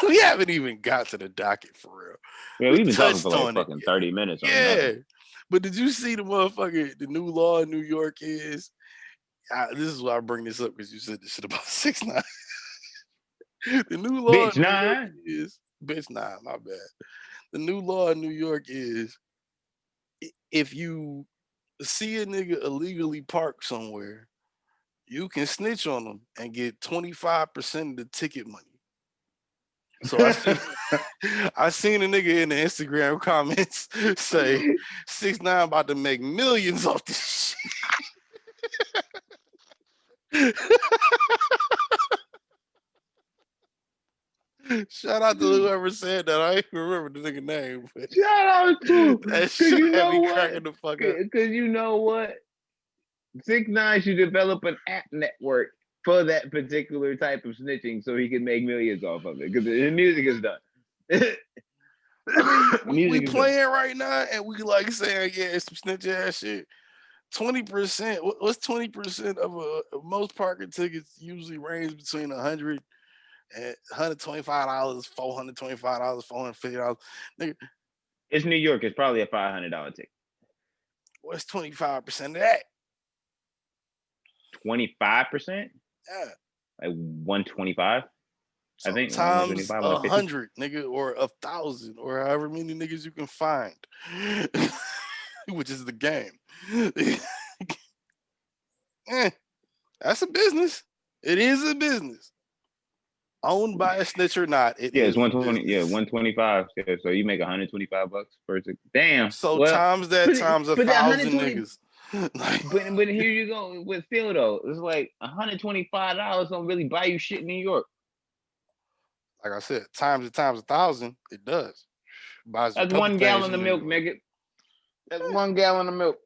We haven't even got to the docket for real. Yeah, We we've been talking for touched like on it. fucking 30 minutes on Yeah. nothing. But did you see the motherfucker, the new law in New York is, this is why I bring this up because you said this shit about 6ix9ine. The new law Bitch, in New York nah. is, bitch, nah, my bad. The new law in New York is if you see a nigga illegally parked somewhere, you can snitch on them and get 25% of the ticket money. So I seen a nigga in the Instagram comments say 6ix9ine about to make millions off this shit. Shout out to whoever said that. I ain't remember the nigga name. But Shout out to that shit you had know me what? cracking the fuck up. Because you know what? 6ix9ine should develop an app network for that particular type of snitching so he can make millions off of it. Because his music is done. I mean, we playing right now and we like saying, yeah, it's some snitch ass shit. 20%, what's 20% of most parking tickets usually range between $100 and $125, $425, $450. Nigga, it's New York. It's probably a $500 ticket. what's 25% of that? 25%? Yeah. Like 125? So I think times 100, nigga, or 1,000, or however many niggas you can find, which is the game. That's a business. It is a business. Owned by a snitch or not, it is 120. Yeah, 125. Yeah, so you make $125 per ticket. Damn. So well, times that times 1,000 niggas. but here you go. But still though, it's like $125 don't really buy you shit in New York. Like I said, times 1,000, it does. Buys That's 1 gallon of milk, nigga. That's 1 gallon of milk.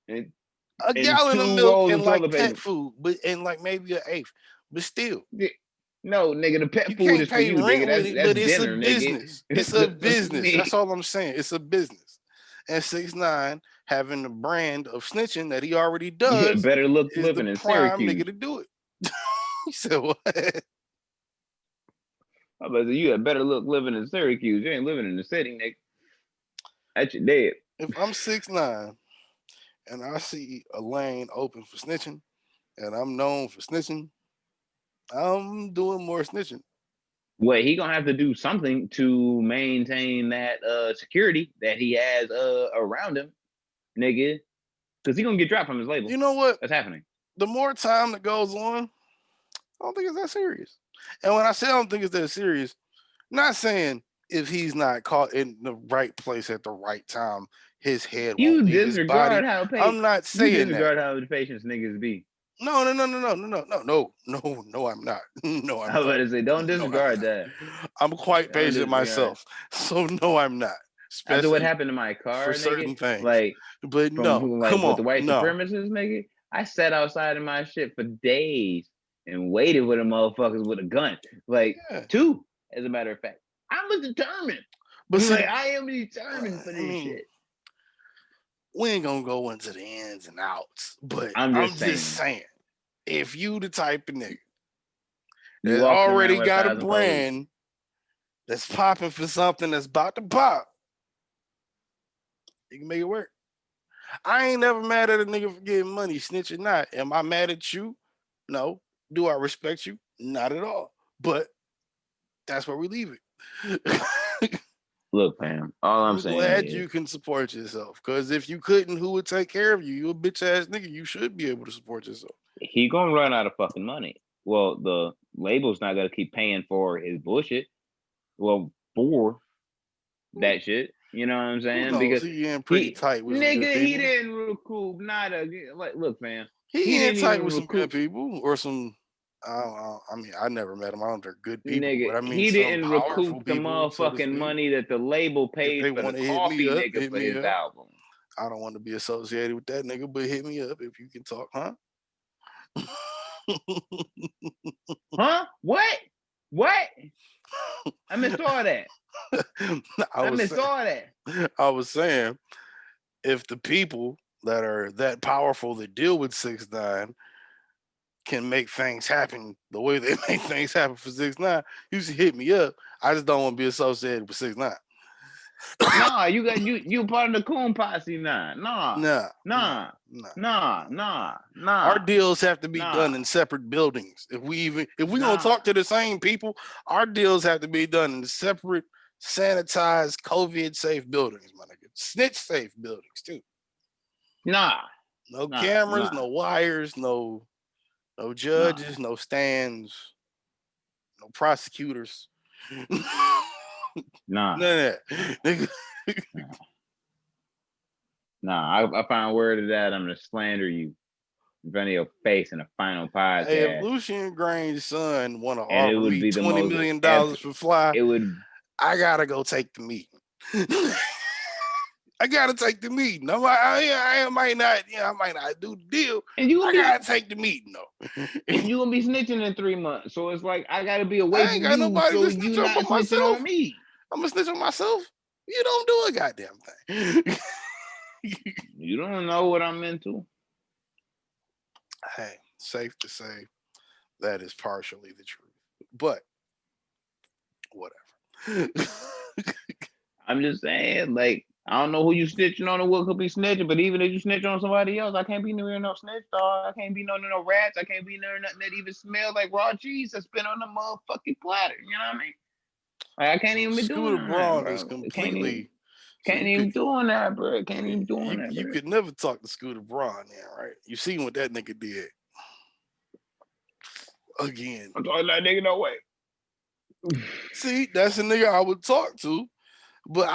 A gallon of milk and like pet food, but and like maybe an eighth, but still. No, nigga, the pet you food can't is for pay you, rent nigga. with it, That's but it's dinner, a business. Nigga. It's a business. That's all I'm saying. It's a business. And 6ix9ine having the brand of snitching that he already does, yeah, better look is living the in prime Syracuse. nigga to do it. He said what? I was like, you had better look living in Syracuse. You ain't living in the city, nigga. That's your dead. If I'm 6ix9ine and I see a lane open for snitching, and I'm known for snitching, I'm doing more snitching. Well, he gonna have to do something to maintain that security that he has around him, nigga. Because he gonna get dropped from his label. You know what? That's happening. The more time that goes on, I don't think it's that serious. And when I say I don't think it's that serious, I'm not saying if he's not caught in the right place at the right time, his head won't leave his body. I'm not saying you disregard how the patients niggas be. No, I'm not. No, I'm not. I was about to say, don't disregard that. I'm quite patient myself, so no, I'm not. Especially after what happened to my car, for nigga, certain things, like, but from no, who, like, come with on, the white supremacists, nigga. I sat outside of my shit for days and waited with the motherfuckers with a gun, like 2, as a matter of fact. I was determined, but see, like, I am determined for this shit. We ain't gonna go into the ins and outs, but I'm just saying, if you the type of nigga that already got a brand that's popping for something that's about to pop, you can make it work. I ain't never mad at a nigga for getting money, snitch or not. Am I mad at you? No. Do I respect you? Not at all. But that's where we leave it. Look, fam, all I'm saying glad is, you can support yourself. Because if you couldn't, who would take care of you? You a bitch ass nigga. You should be able to support yourself. He gonna run out of fucking money. Well, the label's not gonna keep paying for his bullshit. Well, for that shit. You know what I'm saying? Because he getting pretty tight with some good people. He didn't recoup nada. Like, look, man. He ain't tight with some good people or some I mean, I never met them. I don't. They're good people, Nigga, but I mean, he some didn't powerful recoup the people, so to motherfucking speak. money that the label If paid they for the want to hit me coffee up, nigga hit for me his up. album. I don't want to be associated with that nigga, but hit me up if you can talk, huh? Huh? What? I missed all that. I missed all that. I was saying, if the people that are that powerful that deal with 6ix9ine can make things happen the way they make things happen for 6ix9ine, you should hit me up. I just don't want to be associated with 6ix9ine. Nah, you part of the Coon Posse now. Nah. Our deals have to be done in separate buildings. If we gonna talk to the same people, our deals have to be done in separate, sanitized, COVID safe buildings, my nigga. Snitch safe buildings too. No cameras, no wires, no judges, no stands, no prosecutors. None of that. I found word of that. I'm gonna slander you in front of your face in a final podcast. Hey, if Lucian Grange's son want to and offer me $20 million for Fly, I gotta go take the meeting. I gotta take the meeting. I might not do the deal. And I gotta take the meeting though. And you gonna be snitching in 3 months, so it's like I gotta be away from you, so you not snitching myself. On me. I'm gonna snitch on myself. You don't do a goddamn thing. You don't know what I'm into. Hey, safe to say that is partially the truth, but whatever. I'm just saying, like, I don't know who you snitching on or what could be snitching, but even if you snitch on somebody else, I can't be near no snitch, dog. I can't be no rats. I can't be near nothing that even smells like raw cheese that's been on the motherfucking platter. You know what I mean? Like, I can't even be doing that, bro. Is completely. Can't even doing that, bro. Can't even doing that. You could never talk to Scooter Braun, then, right? You seen what that nigga did. Again, I'm talking that nigga, no way. See, that's a nigga I would talk to, but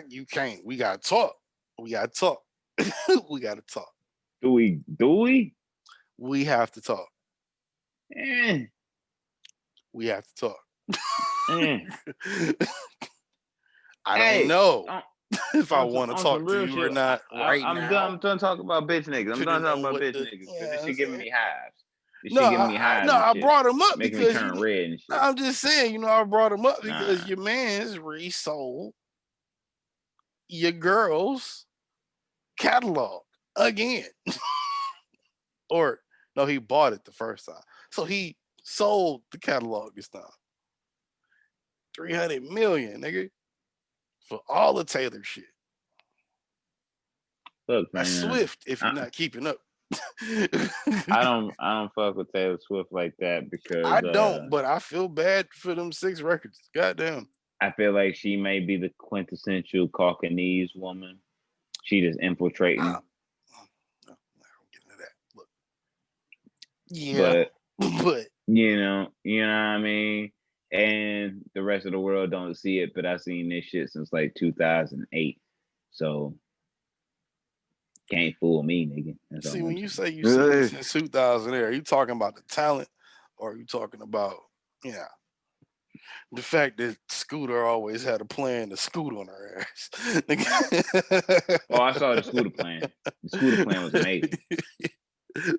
you can't. We gotta talk. We gotta talk. We gotta talk. Do we? We have to talk. We have to talk. I don't know if I want to talk to you or not now. I'm done talking about bitch niggas. I'm done talking about bitch niggas. This shit giving me hives. I brought him up because me turn red and shit. I'm just saying, I brought him up because your man's resold your girl's catalog again. Or no, he bought it the first time. So he sold the catalog this time. $300 million, nigga. For all the Taylor shit. Look, that's Swift if you're not keeping up. I don't fuck with Taylor Swift like that because I don't, but I feel bad for them 6 records. Goddamn. I feel like she may be the quintessential Caucanese woman. She just infiltrating. I don't get into that. Look. Yeah. But you know what I mean? And the rest of the world don't see it, but I've seen this shit since like 2008. So can't fool me, nigga. See, when you say you seen it since 2008, are you talking about the talent or are you talking about, the fact that Scooter always had a plan to scoot on her ass? Oh, I saw the Scooter plan. The Scooter plan was amazing.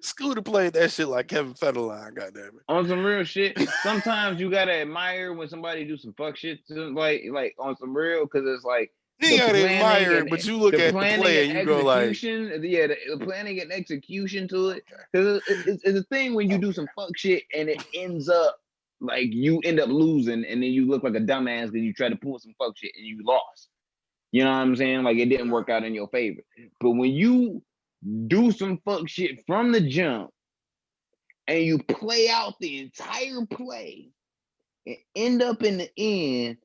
Scooter played that shit like Kevin Federline, goddamn it. On some real shit. Sometimes you gotta admire when somebody do some fuck shit to like on some real, because it's like you gotta admire it, but you look at the play and you go like, the planning and execution to it. Because it's a thing when you do some fuck shit and it ends up like you end up losing, and then you look like a dumbass because you try to pull some fuck shit and you lost. You know what I'm saying? Like it didn't work out in your favor. But when you do some fuck shit from the jump and you play out the entire play and end up in the end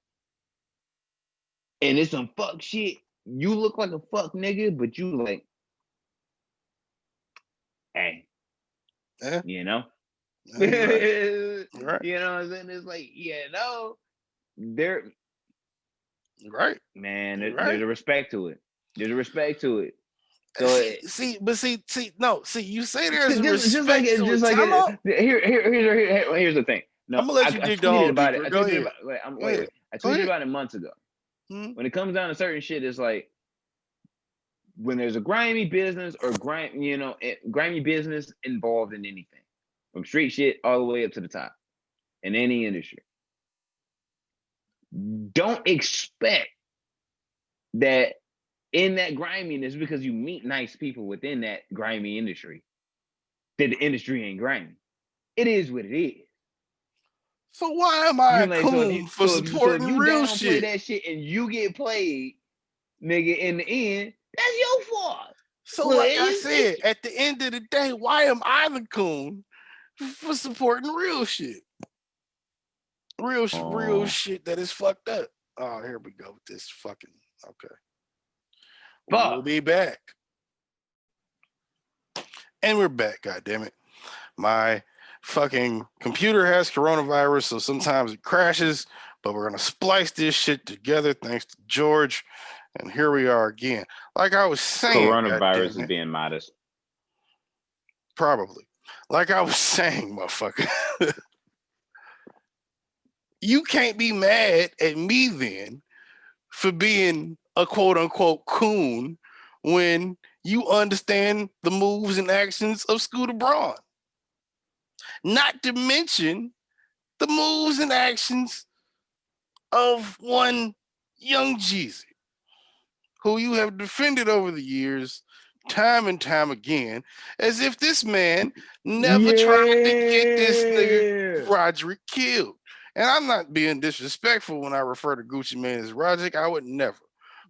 and it's some fuck shit, you look like a fuck nigga, but you like, hey, you know? Right. You know what I'm saying? It's like, there, right, man, there's a respect to it. There's a respect to it. So you say there's just like respect. here's the thing. No, I'm gonna let you dig the hole deeper. Go ahead. I tweeted about it months ago. Hmm? When it comes down to certain shit, it's like when there's a grimy business or grimy business involved in anything, from street shit all the way up to the top in any industry. Don't expect that in that griminess, because you meet nice people within that grimy industry, that the industry ain't grimy. It is what it is. So why am I a coon for so supporting if you real downplay shit? that shit and you get played, nigga, in the end, that's your fault. So like I said, at the end of the day, why am I the coon for supporting real shit? Real shit that is fucked up. Oh, here we go with this fucking okay. We'll be back. And we're back, goddammit. My fucking computer has coronavirus, so sometimes it crashes, but we're gonna splice this shit together thanks to George. And here we are again. Like I was saying, coronavirus is being modest. Probably. Like I was saying, motherfucker. You can't be mad at me then for being a quote unquote coon when you understand the moves and actions of Scooter Braun. Not to mention the moves and actions of one young Jeezy, who you have defended over the years, time and time again, as if this man never tried to get this nigga Roderick killed. And I'm not being disrespectful when I refer to Gucci Mane as Roderick. I would never.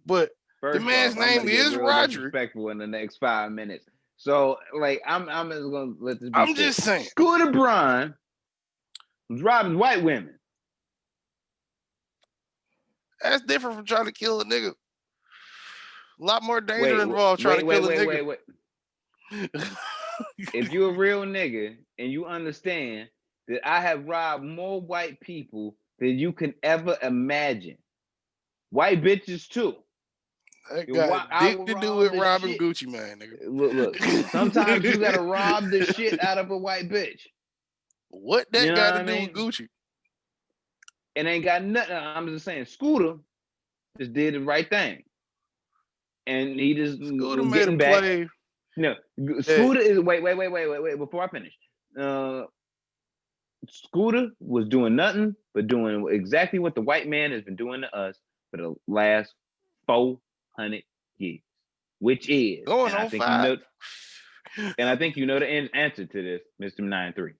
But the man's name is Roderick. Disrespectful in the next 5 minutes. So, like, I'm just gonna let this be. I'm just saying. Scooter Braun was robbing white women. That's different from trying to kill a nigga. A lot more danger involved trying to kill a nigga. Wait. If you're a real nigga and you understand that I have robbed more white people than you can ever imagine, white bitches too. That got deep to do with robbing Gucci Mane, nigga. Look. Sometimes you gotta rob the shit out of a white bitch. What that got to do with Gucci? It ain't got nothing. I'm just saying, Scooter just did the right thing, and he just Scooter made a play. No, Scooter is wait. Before I finish, Scooter was doing nothing but doing exactly what the white man has been doing to us for the last 400 years, which is going on 5. And I think you know the answer to this, Mr. 93.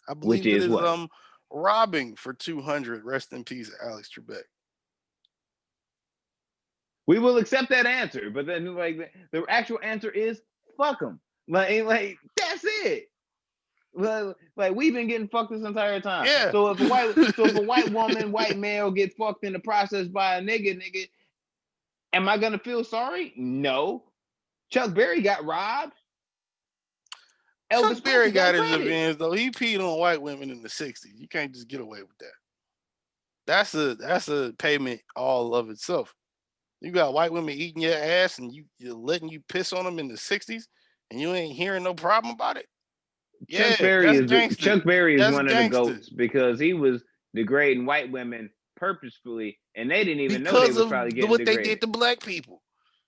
I believe it is what? Robbing for 200. Rest in peace, Alex Trebek. We will accept that answer, but then like the actual answer is fuck them. Like that's it. Like we've been getting fucked this entire time. Yeah. So if a white woman, white male get fucked in the process by a nigga, am I gonna feel sorry? No. Chuck Berry got robbed. Chuck Berry got his revenge though. He peed on white women in the 60s. You can't just get away with that. That's a payment all of itself. You got white women eating your ass and you're letting you piss on them in the 60s and you ain't hearing no problem about it. Chuck Berry is one of the goats because he was degrading white women purposefully, and they didn't even know they was probably getting what they did to black people.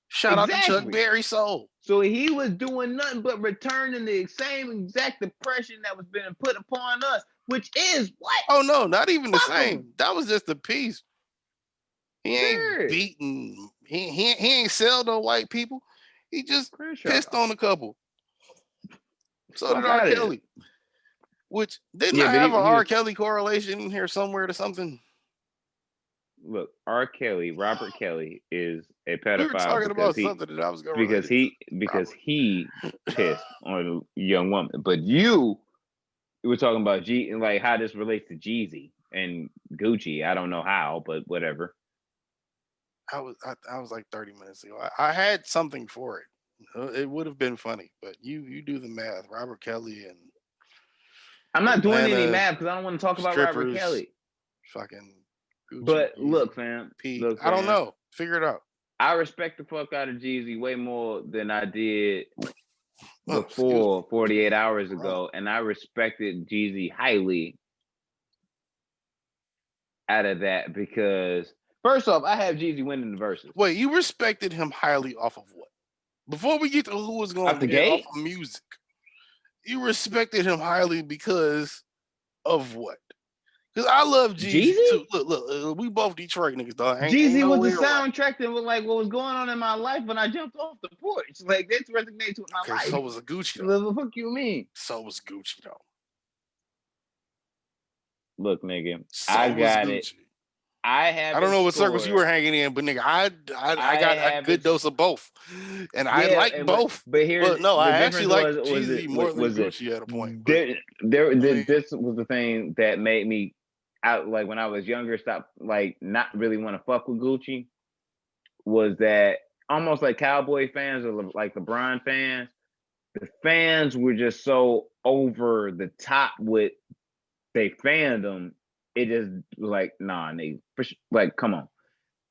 Shout out to Chuck Berry soul. So he was doing nothing but returning the same exact oppression that was being put upon us, which is what? Oh no, not even the same. That was just a piece. He ain't beating. He ain't sell no white people. He just pissed on a couple. So did R. Kelly. Which didn't I have an R. Kelly correlation in here somewhere to something? Look, R. Kelly, Robert Kelly is a pedophile. We were talking about something that I was going to because he pissed on a young woman. But you were talking about like how this relates to Jeezy and Gucci. I don't know how, but whatever. I was like 30 minutes ago. I had something for it. It would have been funny, but you do the math. Robert Kelly and I'm not doing any math because I don't want to talk about Robert Kelly. Fucking Gucci. But look, fam. I don't know. Figure it out. I respect the fuck out of Jeezy way more than I did before 48 hours ago, and I respected Jeezy highly out of that because first off, I have Jeezy winning the verses. Wait, you respected him highly off of what? Before we get to who was going to win off of music, you respected him highly because of what? Because I love Jeezy too. Look, we both Detroit niggas, dog. Jeezy was the soundtrack that was like what was going on in my life when I jumped off the porch. Like that resonates with my life. So was a Gucci though. What the fuck you mean? So was Gucci though. Look, nigga, I got it. I don't know what circles you were hanging in, but nigga, I got a good dose of both, and I like both. But here's no, I actually like Jeezy more than Gucci at a point. This was the thing that made me out. Like when I was younger, stop like not really want to fuck with Gucci. Was that almost like Cowboy fans or like LeBron fans? The fans were just so over the top with they fandom. It just was like, nah, niggas. Like, come on.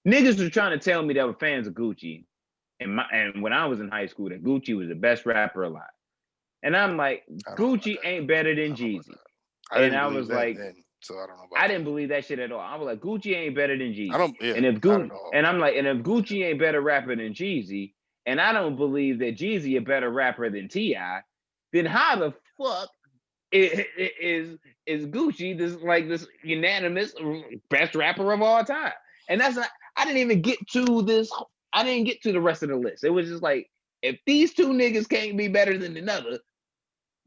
Niggas were trying to tell me they were fans of Gucci. And when I was in high school, that Gucci was the best rapper alive. And I'm like, Gucci ain't better than Jeezy. And I was like, so I don't know about I didn't believe that shit at all. I was like, Gucci ain't better than Jeezy. And if Gucci ain't better rapper than Jeezy, and I don't believe that Jeezy a better rapper than T.I., then how the fuck is Gucci this unanimous best rapper of all time? And that's not, I didn't even get to this. I didn't get to the rest of the list. It was just like, if these two niggas can't be better than another,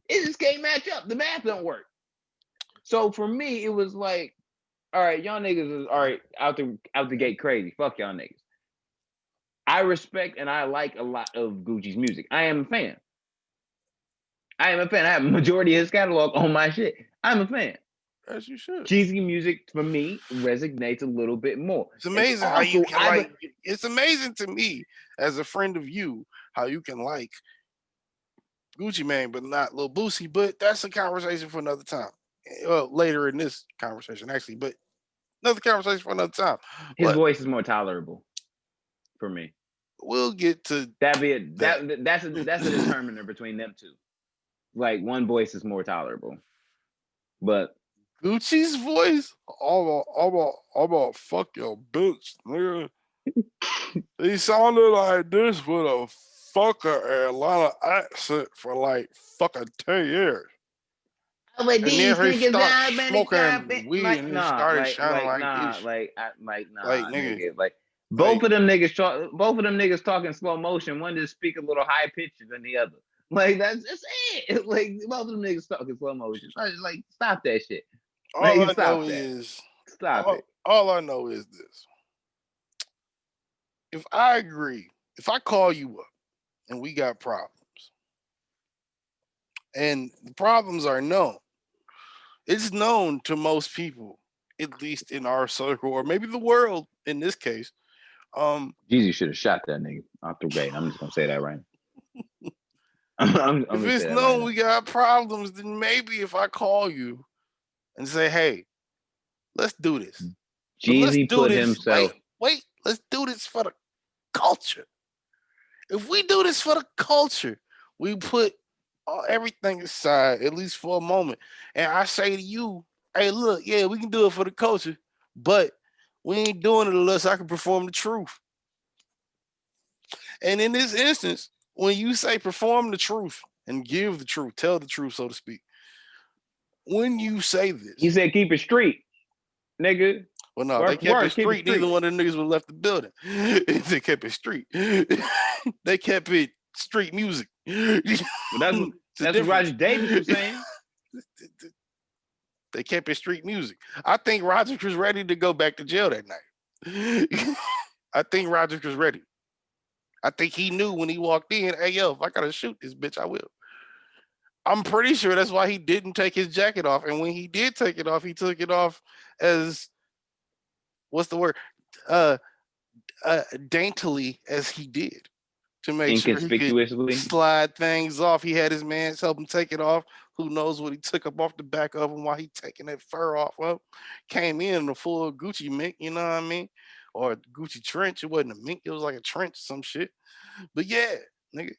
it just can't match up. The math don't work. So for me, it was like, all right, y'all niggas is all right out the gate crazy. Fuck y'all niggas. I respect and I like a lot of Gucci's music. I am a fan. I have a majority of his catalog on my shit. I'm a fan. As you should. Jeezy music for me resonates a little bit more. It's amazing it's amazing to me as a friend of you how you can like Gucci Mane but not Lil Boosie. But that's a conversation for another time. Later in this conversation, actually, but another conversation for another time. His voice is more tolerable for me. We'll get to that's a determiner between them two. Like one voice is more tolerable, but Gucci's voice, I'm about fuck your bitch, nigga. He sounded like this with a fucker Atlanta accent for like fucking 10 years. But these niggas started smoking weed and he started shining like both of them niggas talking slow motion. One just speak a little high pitched than the other. Like that's it. Like both of them niggas talking slow motion. Like stop that shit. All I know is this. If I agree, if I call you up and we got problems, and the problems are known, it's known to most people, at least in our circle, or maybe the world in this case. Jeezy should have shot that nigga off the gate. I'm just gonna say that right now. If it's known we got problems, then maybe if I call you and say, "Hey, let's do this." Jeezy put himself. Wait, let's do this for the culture. If we do this for the culture, we put everything aside, at least for a moment. And I say to you, hey, look, yeah, we can do it for the culture, but we ain't doing it unless I can perform the truth. And in this instance, when you say perform the truth and give the truth, tell the truth, so to speak, when you say this. He said keep it street, nigga. Well, no, they kept it street. Neither one of them niggas would have left the building. They kept it street. They kept it street music. That's what Roger Davis was saying. They kept it street music. I think Roger was ready to go back to jail that night. I think Roger was ready. I think he knew when he walked in, hey, yo, if I got to shoot this bitch, I will. I'm pretty sure that's why he didn't take his jacket off. And when he did take it off, he took it off as, what's the word? Daintily as he did. To make sure he could slide things off. He had his mans help him take it off. Who knows what he took up off the back of him while he taking that fur off. Well, came in a full Gucci mink, you know what I mean? or Gucci trench. It wasn't a mink. It was like a trench, some shit. But yeah, nigga.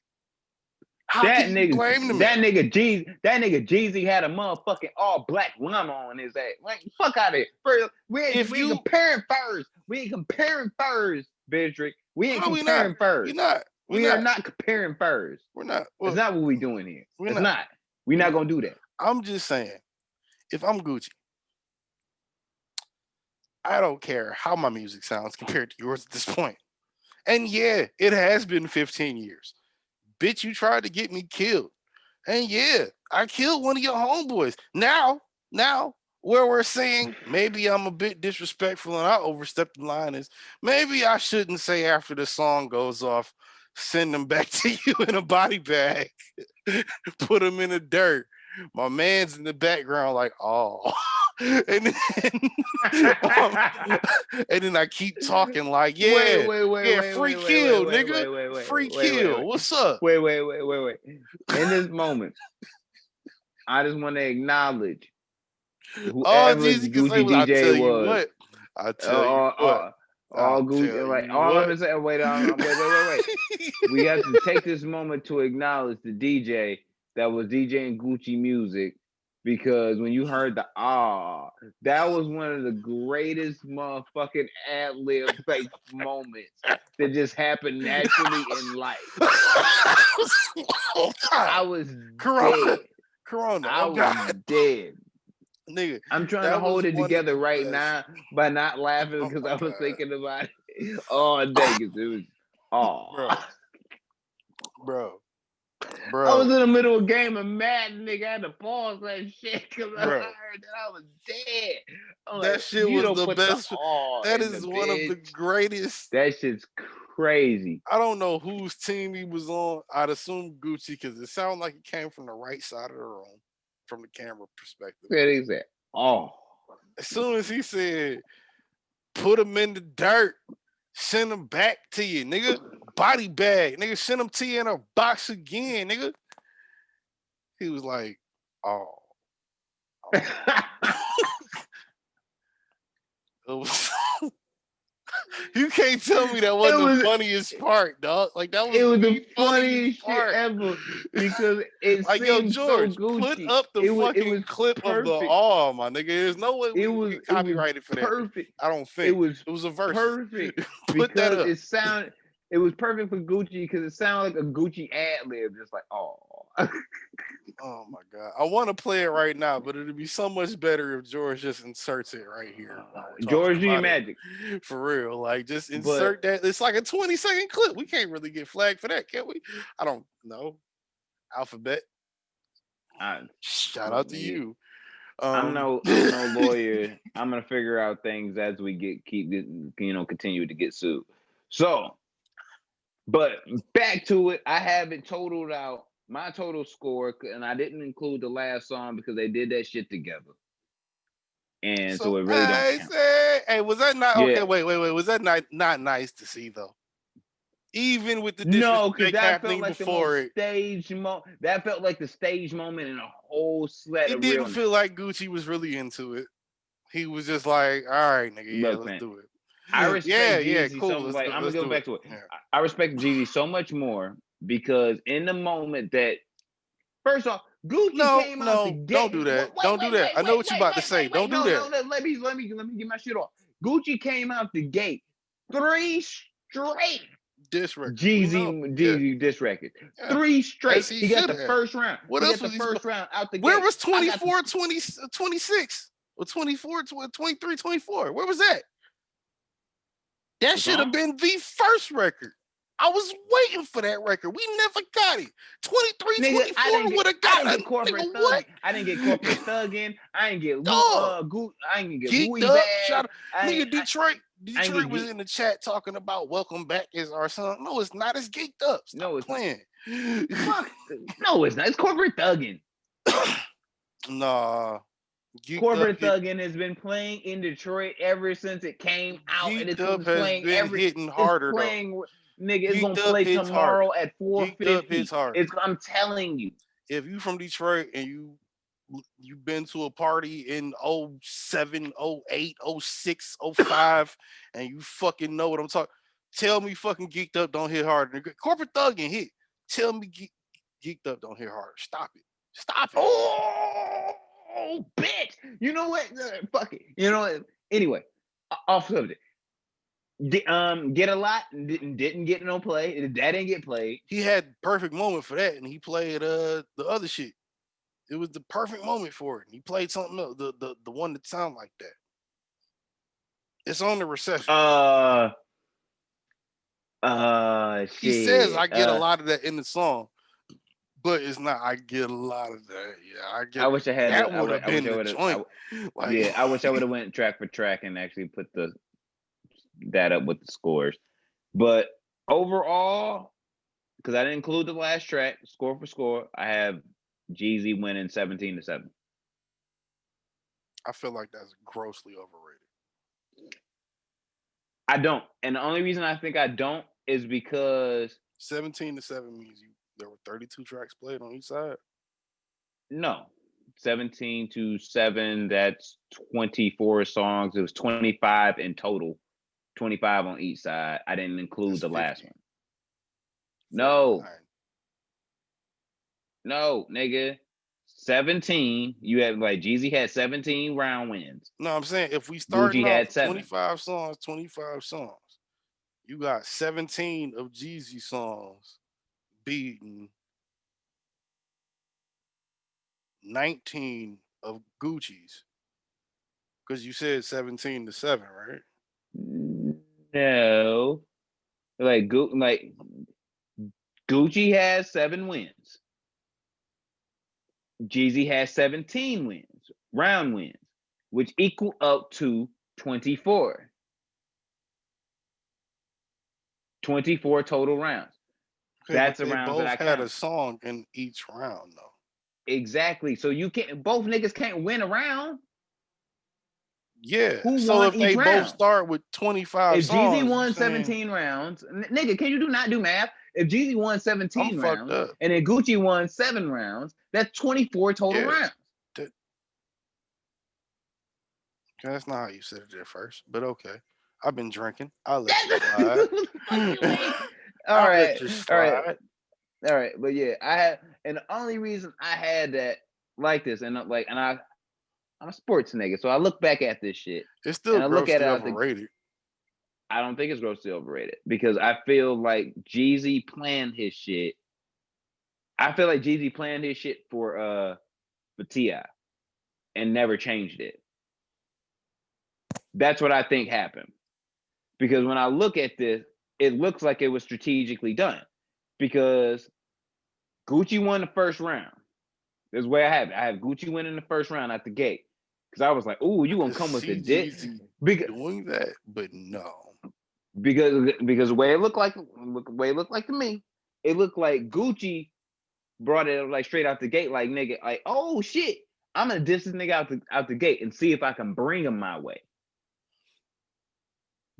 How can you blame the man? That nigga Jeezy had a motherfucking all black llama on his ass. Like, fuck out of here. We ain't comparing furs. We ain't comparing furs, Bedrick. We ain't comparing furs. We are not comparing furs. We're not. Well, it's not what we doing here. It's not. We're not gonna do that. I'm just saying, if I'm Gucci, I don't care how my music sounds compared to yours at this point. And yeah, it has been 15 years. Bitch, you tried to get me killed. And yeah, I killed one of your homeboys. Now, where we're saying maybe I'm a bit disrespectful and I overstepped the line is maybe I shouldn't say after the song goes off, send them back to you in a body bag, put them in the dirt. My man's in the background like, oh. And then I keep talking like, yeah, free kill, nigga. Free kill. What's up? Wait. In this moment, I just want to acknowledge whoever Jeezy Gucci DJ was. I'll tell you what. All Gucci, like all I'm gonna say. Wait. We have to take this moment to acknowledge the DJ that was DJing Gucci music. Because when you heard the that was one of the greatest motherfucking ad-lib fake moments that just happened naturally in life. I was dead. Corona. I was dead. Nigga, I'm trying to hold it together right now by not laughing because I was thinking about it. Oh, niggas. It was Bro. I was in the middle of a game of Madden, nigga. I had to pause that shit because I heard that I was dead. That shit was the best. That is one of the greatest. That shit's crazy. I don't know whose team he was on. I'd assume Gucci because it sounded like it came from the right side of the room, from the camera perspective. What is that? As soon as he said, "Put him in the dirt," send him back to you, nigga. Body bag, nigga. Send him to you in a box again, nigga. He was like, oh. You can't tell me that wasn't the funniest part, dog. Like that was the funniest shit ever because it like, seemed George, so Gucci. Put up the fucking clip perfect. Of the my nigga. There's no way we can get copyrighted for that. Perfect. I don't think it was a verse. Perfect. Put that up. It was perfect for Gucci because it sounded like a Gucci ad lib, just like Oh my god! I want to play it right now, but it'd be so much better if George just inserts it right here. George G Magic, for real. Like just insert that. It's like a 20-second clip. We can't really get flagged for that, can we? I don't know. Alphabet. Shout out to you. I'm no lawyer. I'm gonna figure out things as we continue to get sued. So, but back to it. I have it totaled out. My total score, and I didn't include the last song because they did that shit together. And so it really don't count. Hey, was that not okay? Wait. Was that not nice to see though? Even with the disrespect happening before it. That felt like the stage moment in a whole set of It didn't feel like Gucci was really into it. He was just like, all right, nigga, let's do it. I respect Jeezy cool. I'm gonna go back to it. Yeah. I respect Jeezy so much more because in the moment that, first off, Gucci came out the gate. Don't do that. Don't do that. I know what you're about to say. Don't do that. Let me get my shit off. Gucci came out the gate 3 straight diss records. Jeezy diss records. 3 straight. He got the first round. What else was the first round out the gate? Where was 24, 26 or 24, 23, 24? Where was that? That should have been the first record. I was waiting for that record. We never got it. 23, 24 would have got it. What? I didn't get corporate thugging. I didn't get I didn't get Louis bag. Nigga, Detroit was in the chat talking about "Welcome Back" is our song. No, it's not. It's Geeked Up. Stop playing. No, it's not. It's corporate thugging. Nah. Corporate Thuggin' has been playing in Detroit ever since it came out, and it's been playing hitting harder. Nigga, it's gonna play tomorrow at 4:50. I'm telling you. If you from Detroit and you you've been to a party in 07, 08, 06, 05, and you fucking know what I'm talking. Tell me fucking Geeked Up don't hit harder. Corporate Thug and hit. Tell me Geeked Up don't hit harder. Stop it. Stop it. Oh, bitch. You know what? Fuck it. You know what? Anyway, off subject. Get a lot didn't get no play. That didn't get played. He had perfect moment for that, and he played the other shit. It was the perfect moment for it. He played something else, the one that sounded like that. It's on the recession. He says I get a lot of that in the song, but it's not. I get a lot of that. Yeah, I get. I wish I had that. Would have been the joint. Yeah, I wish I would have went track for track and actually put that up with the scores. But overall, because I didn't include the last track, score for score, I have Jeezy winning 17-7. I feel like that's grossly overrated. I don't. And the only reason I think I don't is because 17-7 means there were 32 tracks played on each side. No. 17-7, that's 24 songs. It was 25 in total. 25 on each side. I didn't include the last one. No. 49. No, nigga. 17. You had Jeezy had 17 round wins. No, I'm saying if we start off 25 songs, you got 17 of Jeezy songs beating 19 of Gucci's. Because you said 17-7, right? No. Gucci has 7 wins. Jeezy has 17 wins, round wins, which equal up to 24. 24 total rounds. Okay, that's but a round both that I had count. a song in each round, though. Exactly. So you can't. Both niggas can't win a round. Yeah. Who so won if each they round? both start with 25 if songs, Jeezy won 17 rounds, nigga, can you not do math? If Jeezy won 17 rounds and then Gucci won 7 rounds, that's 24 total rounds. Okay, that's not how you said it at first, but okay. I've been drinking. I'll let you slide. All right. All right. But yeah, and the only reason I had that like this, I'm a sports nigga, so I look back at this shit. It's still grossly overrated. I don't think it's grossly overrated because I feel like Jeezy planned his shit. I feel like Jeezy planned his shit for T.I. and never changed it. That's what I think happened. Because when I look at this, it looks like it was strategically done. Because Gucci won the first round. This is where I have it. I have Gucci winning the first round at the gate. Because I was like, "Ooh, you gonna come with the dick?" Doing that, but no. Because the way it looked like to me, it looked like Gucci brought it straight out the gate, nigga, oh shit, I'm gonna diss this nigga out the gate and see if I can bring him my way.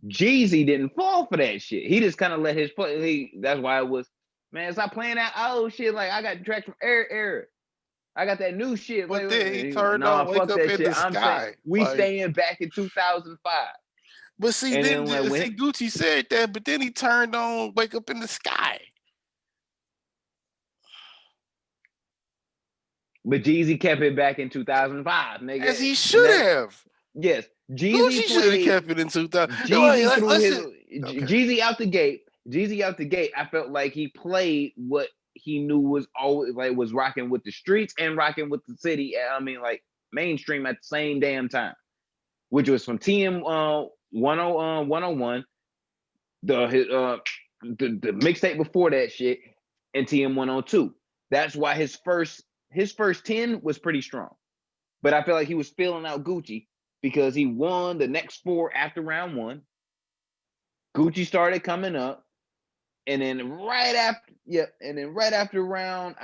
Jeezy didn't fall for that shit. He just kind of let his play. That's why it was, man, stop playing that old shit. I got tracks from era. I got that new shit. But then he turned on Wake Up in the Sky. I'm saying we staying back in 2005. But see, Gucci said that, but then he turned on Wake Up in the Sky. But Jeezy kept it back in 2005, nigga. As he should have. Yes. Gucci should have kept it in 2000. Jeezy out the gate. Jeezy out the gate. I felt like he played what he knew was always was rocking with the streets and rocking with the city. I mean, mainstream at the same damn time, which was from TM 101, the mixtape before that shit, and TM 102. That's why his first 10 was pretty strong, but I feel like he was filling out Gucci because he won the next 4 after round 1. Gucci started coming up, and then right after round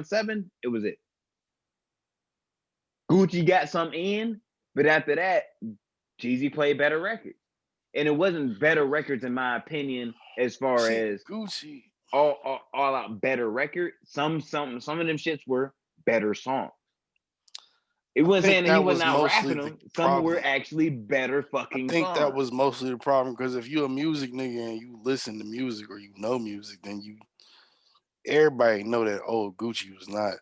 7, it was it. Gucci got some in, but after that, Jeezy played better records, and it wasn't better records in my opinion as far as Gucci all out better record. Some of them shits were better songs. It wasn't saying that he was was not mostly rapping the them. Some problem. were actually better I fucking think songs. that was mostly the problem because if you're a music nigga and you listen to music or you know music, then everybody know that Gucci was not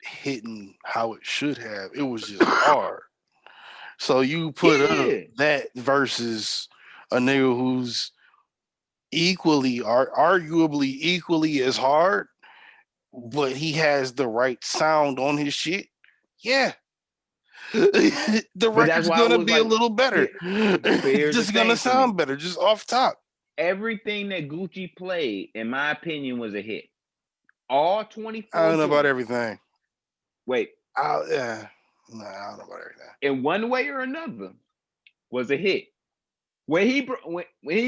hitting how it should have. It was just hard. So you put up that versus a nigga who's arguably equally as hard, but he has the right sound on his shit. Yeah. The record's gonna be a little better. It's just gonna sound better, just off top. Everything that Gucci played, in my opinion, was a hit. All 24. I don't know about everything. Wait. Yeah. No, I don't know about everything. In one way or another, was a hit. When he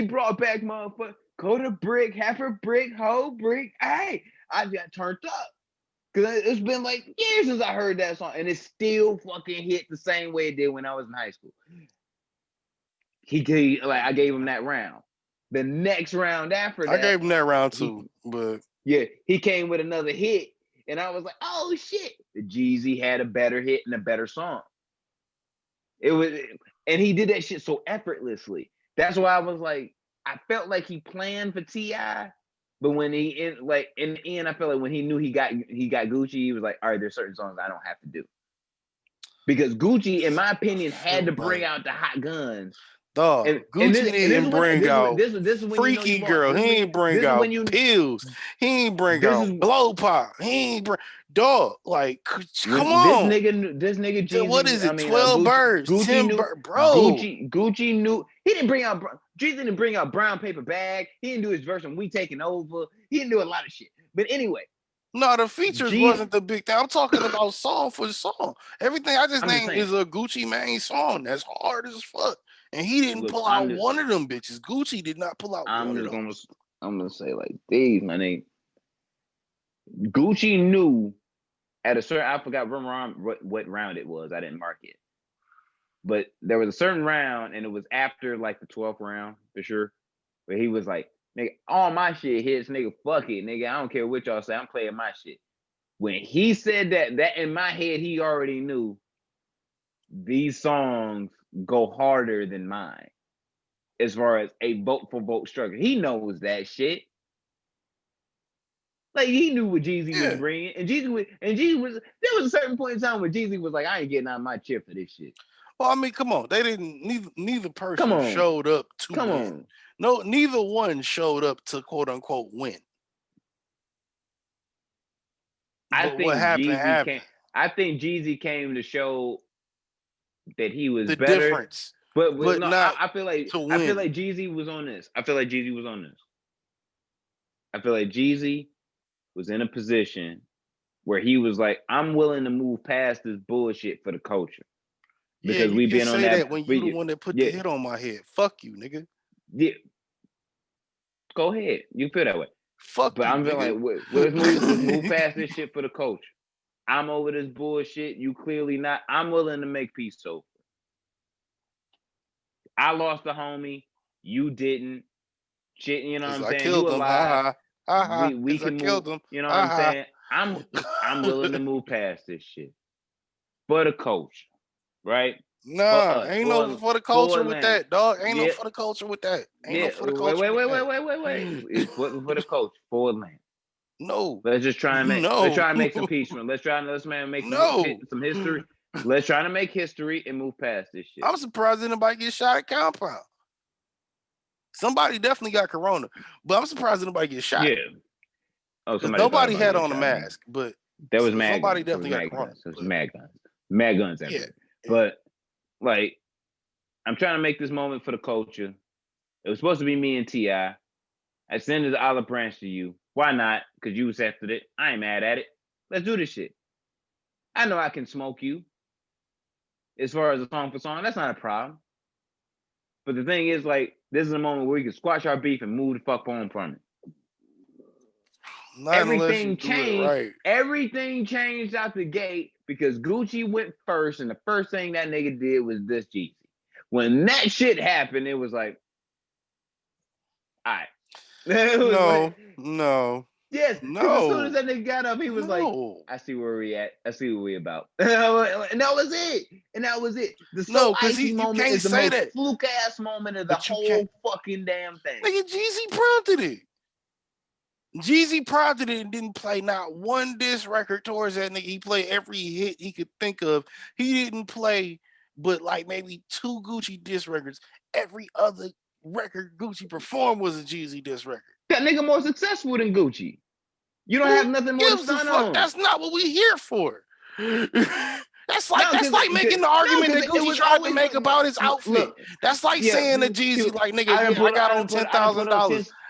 brought back motherfucker, go to brick, half a brick, whole brick. Hey, I got turned up. Cause it's been like years since I heard that song, and it still fucking hit the same way it did when I was in high school. I gave him that round. The next round after that, I gave him that round too, but yeah, he came with another hit, and I was like, oh shit, the Jeezy had a better hit and a better song. And he did that shit so effortlessly. That's why I was like, I felt like he planned for T.I., but when in the end, I felt like when he knew he got Gucci, he was like, all right, there's certain songs I don't have to do. Because Gucci, in my opinion, had to bring out the hot guns. Dog, Gucci didn't bring out Freaky Girl. He ain't bring out Pills. He ain't bring out Blow Pop. He ain't bring dog. Like, come on. This nigga Jeezy. What is it? 12 birds. Gucci 10 birds. Bro. Gucci knew. He didn't bring out. Jeezy didn't bring out Brown Paper Bag. He didn't do his verse on We Taking Over. He didn't do a lot of shit. But anyway. No, the features wasn't the big thing. I'm talking about song for song. Everything I just named is a Gucci Mane song. That's hard as fuck. And he didn't pull out one of them bitches. Gucci did not pull out one of them. I'm gonna say like these, my name. Gucci knew at a certain, I forgot what round it was. I didn't mark it. But there was a certain round, and it was after like the 12th round for sure. Where he was like, nigga, all my shit hits, nigga, fuck it, nigga. I don't care what y'all say, I'm playing my shit. When he said that in my head, he already knew these songs go harder than mine as far as a vote for vote struggle. He knows that shit. Like, he knew what Jeezy was bringing, and Jeezy was. There was a certain point in time where Jeezy was like, I ain't getting out my chip for this shit. Well, I mean, come on, they didn't. Neither person showed up to win. No, neither one showed up to quote unquote win. I think Jeezy came to show that he was better. Difference. But no, I feel like Jeezy was on this. I feel like Jeezy was in a position where he was like, I'm willing to move past this bullshit for the culture. Because we've been on that when you're the one that put the hit on my head. Fuck you, nigga. Yeah. Go ahead. You feel that way. Fuck but you, I'm nigga. Like, let's move past this shit for the culture. I'm over this bullshit. You clearly not. I'm willing to make peace over. I lost a homie. You didn't. Shit, you know what I'm saying? Killed him. We can move. Him. You know what I'm saying? I'm willing to move past this shit for the culture, right? Nah, ain't no for the culture with that, dog. Ain't no for the culture with that. Ain't no for the culture. Wait. It's for the culture, for Atlanta. No. Let's just try and make. Let's try and make some peace. Let's make some history. Let's try to make history and move past this shit. I'm surprised anybody get shot at Compound. Somebody definitely got corona, but I'm surprised nobody get shot. Yeah. Oh, nobody had on a mask, but there was mad somebody guns. definitely got corona. There was mad guns everywhere. Yeah. But like, I'm trying to make this moment for the culture. It was supposed to be me and T.I. I send the olive branch to you. Why not? Because you accepted it. I ain't mad at it. Let's do this shit. I know I can smoke you. As far as a song for song, that's not a problem. But the thing is, like, this is a moment where we can squash our beef and move the fuck on from it. Everything changed. Right. Everything changed out the gate because Gucci went first, and the first thing that nigga did was this Jeezy. When that shit happened, it was like, all right. No. Yes, because as soon as that nigga got up, he was like, No. I see where we at. I see what we about. And that was it. And that was it. The So Icy you moment can't is the say most that. fluke ass moment of the But you can't. whole fucking damn thing. Nigga, Jeezy prompted it. Jeezy prompted it and didn't play not one diss record towards that nigga. He played every hit he could think of. He didn't play but like maybe 2 Gucci diss records. Every other record Gucci performed was a Jeezy diss record. That nigga more successful than Gucci. You don't have nothing more to stun on. That's not what we here for. That's like making the argument that Gucci tried to make about his outfit. Look, that's like saying to Jeezy, like, nigga, I got on $10,000.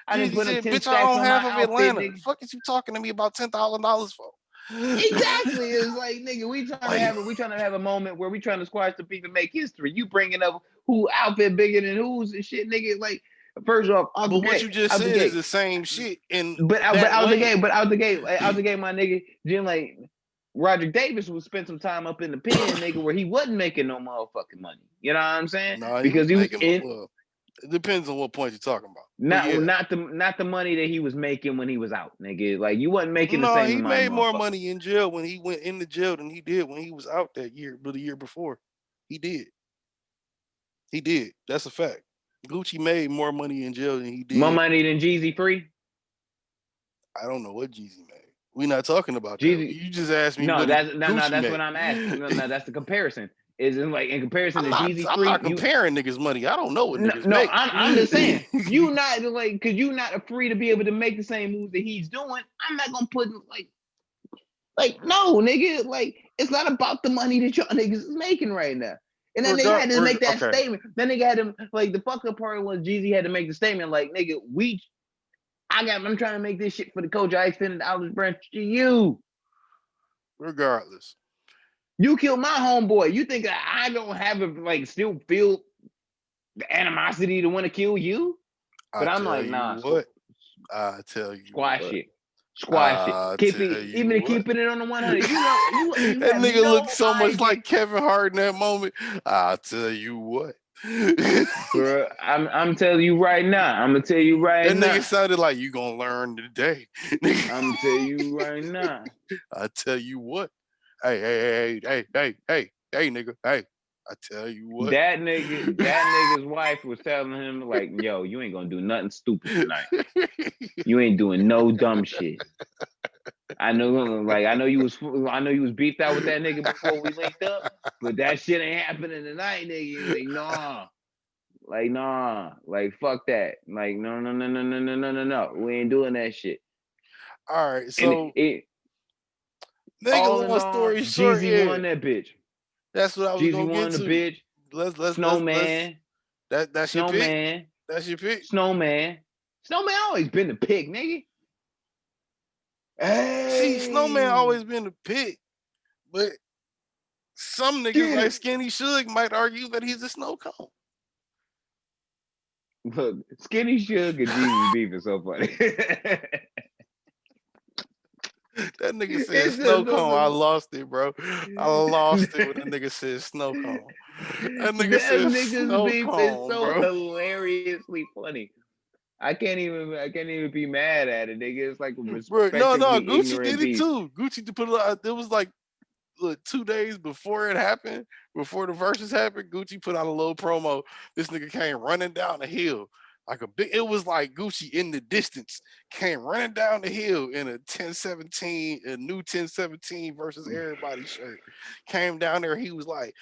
Jeezy said, bitch, I own half of Atlanta. The fuck is you talking to me about $10,000 for? Exactly. It's like, nigga, we trying to have a moment where we trying to squash the people, make history. You bringing up who outfit bigger than who's and shit, nigga. Like, first off, but what you just said is the same shit. But out the gate, my nigga, Jim, like, Roger Davis would spend some time up in the pen, nigga, where he wasn't making no motherfucking money. You know what I'm saying? No, because he was in. It depends on what point you're talking about. Not the money that he was making when he was out, nigga. Like, you wasn't making the same amount. No, he made more money in jail when he went in the jail than he did when he was out that year, but the year before. He did. That's a fact. Gucci made more money in jail than he did. More money than Jeezy free? I don't know what Jeezy made. We're not talking about Jeezy. That. You just asked me. That's what I'm asking. No, that's the comparison. Is in like in comparison to Jeezy free. I'm not comparing niggas' money. I don't know what niggas make. No, I'm just saying. You not like because you not free to be able to make the same moves that he's doing. I'm not gonna put like no nigga. Like, it's not about the money that y'all niggas is making right now. And then nigga had to make that statement. Then nigga had to, like, the fuck up part was Jeezy had to make the statement like, nigga, I'm trying to make this shit for the coach. I extended the olive branch to you. Regardless. You killed my homeboy. You think I don't have it, like, still feel the animosity to want to kill you? But I'm like, nah. What? I tell you Squash it. Keep it on the 100. You that nigga looked so much like Kevin Hart in that moment. I'll tell you what. Bro, I'm telling you right now. I'm gonna tell you right now. That nigga sounded like you gonna learn today. I'm gonna tell you right now. I tell you what. Hey, nigga. Hey, I tell you what. That nigga's wife was telling him, like, yo, you ain't gonna do nothing stupid tonight. You ain't doing no dumb shit. I know you was beefed out with that nigga before we linked up, but that shit ain't happening tonight, nigga. Like, nah. Like, fuck that. Like, no. We ain't doing that shit. All right, so nigga, long story short, Jeezy won that bitch. That's what I was gonna get to. Jeezy won the bitch. Let's Snowman. That's your pick. That's your pick. Snowman always been the pick, nigga. Hey. See, Snowman always been the pick, but some niggas like Skinny Suge might argue that he's a snow cone. Look, Skinny Suge and Jeezy beef is so funny. That nigga said snow cone. I lost it, bro. I lost it when the nigga said snow cone. That nigga said snow beef cone, is so bro. hilariously funny. I can't even be mad at it, nigga. It's like no, Gucci did it too. Gucci put it was like 2 days before it happened, before the verses happened. Gucci put out a little promo. This nigga came running down the hill like it was like Gucci in the distance came running down the hill in a 1017, a new 1017 versus everybody shirt. Came down there, he was like,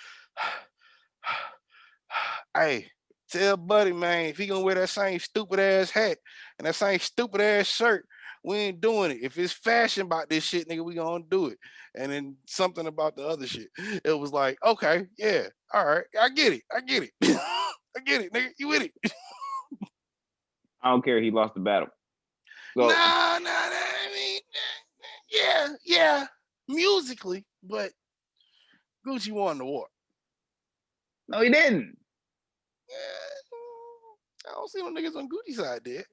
hey, tell Buddy, man, if he gonna wear that same stupid ass hat and that same stupid ass shirt, we ain't doing it. If it's fashion about this shit, nigga, we gonna do it. And then something about the other shit. It was like, okay, yeah, all right, I get it. I get it, nigga, you with it. I don't care. He lost the battle. So, I mean, yeah, musically, but Gucci won the war. No, he didn't. I don't see no niggas on Gucci side there.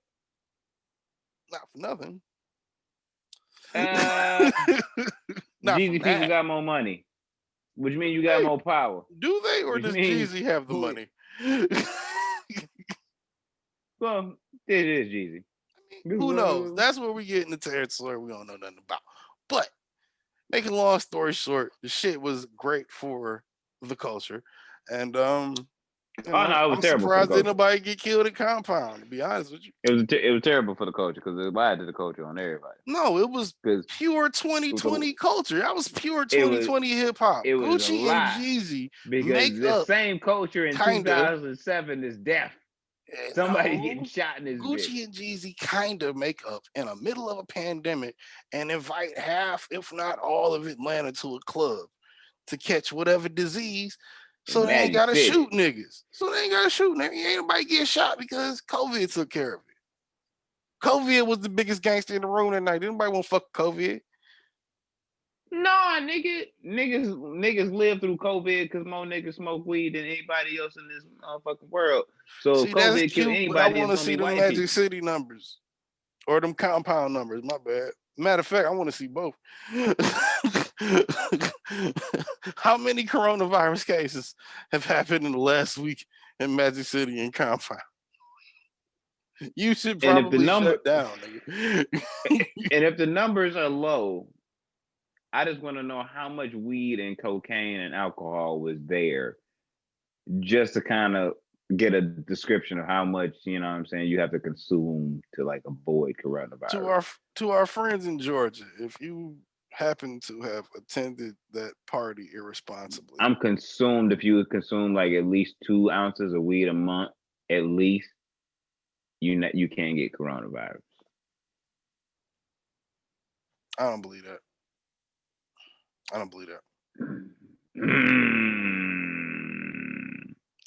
Not for nothing. Jeezy people got more money, which means you got more power. Do they, or does Jeezy have the money? Well, it is Jeezy. mean, who knows? That's where we get into territory we don't know nothing about. But making a long story short, the shit was great for the culture, and I'm surprised that nobody get killed at Compound. To be honest with you, it was terrible for the culture because it lied to the culture on everybody. No, it was pure 2020 culture. That was pure 2020 hip hop. Gucci and Jeezy because the same culture in 2007 is death. Somebody getting shot in his Gucci and Jeezy kind of make up in the middle of a pandemic and invite half, if not all of Atlanta to a club to catch whatever disease. So they ain't got to shoot niggas. Ain't nobody get shot because COVID took care of it. COVID was the biggest gangster in the room that night. Nobody want to fuck COVID. Nah, niggas live through COVID because more niggas smoke weed than anybody else in this motherfucking world. So see, if COVID that's kill cute, anybody, but I want to see them Magic City numbers or them Compound numbers. My bad. Matter of fact, I want to see both. How many coronavirus cases have happened in the last week in Magic City and Compound? You should probably shut down. And if the numbers are low, I just want to know how much weed and cocaine and alcohol was there, just to kind of get a description of how much, you know what I'm saying, you have to consume to like avoid coronavirus. To our friends in Georgia, if you happen to have attended that party irresponsibly, I'm consumed. If you consume like at least 2 ounces of weed a month, at least, you can't get coronavirus. I don't believe that.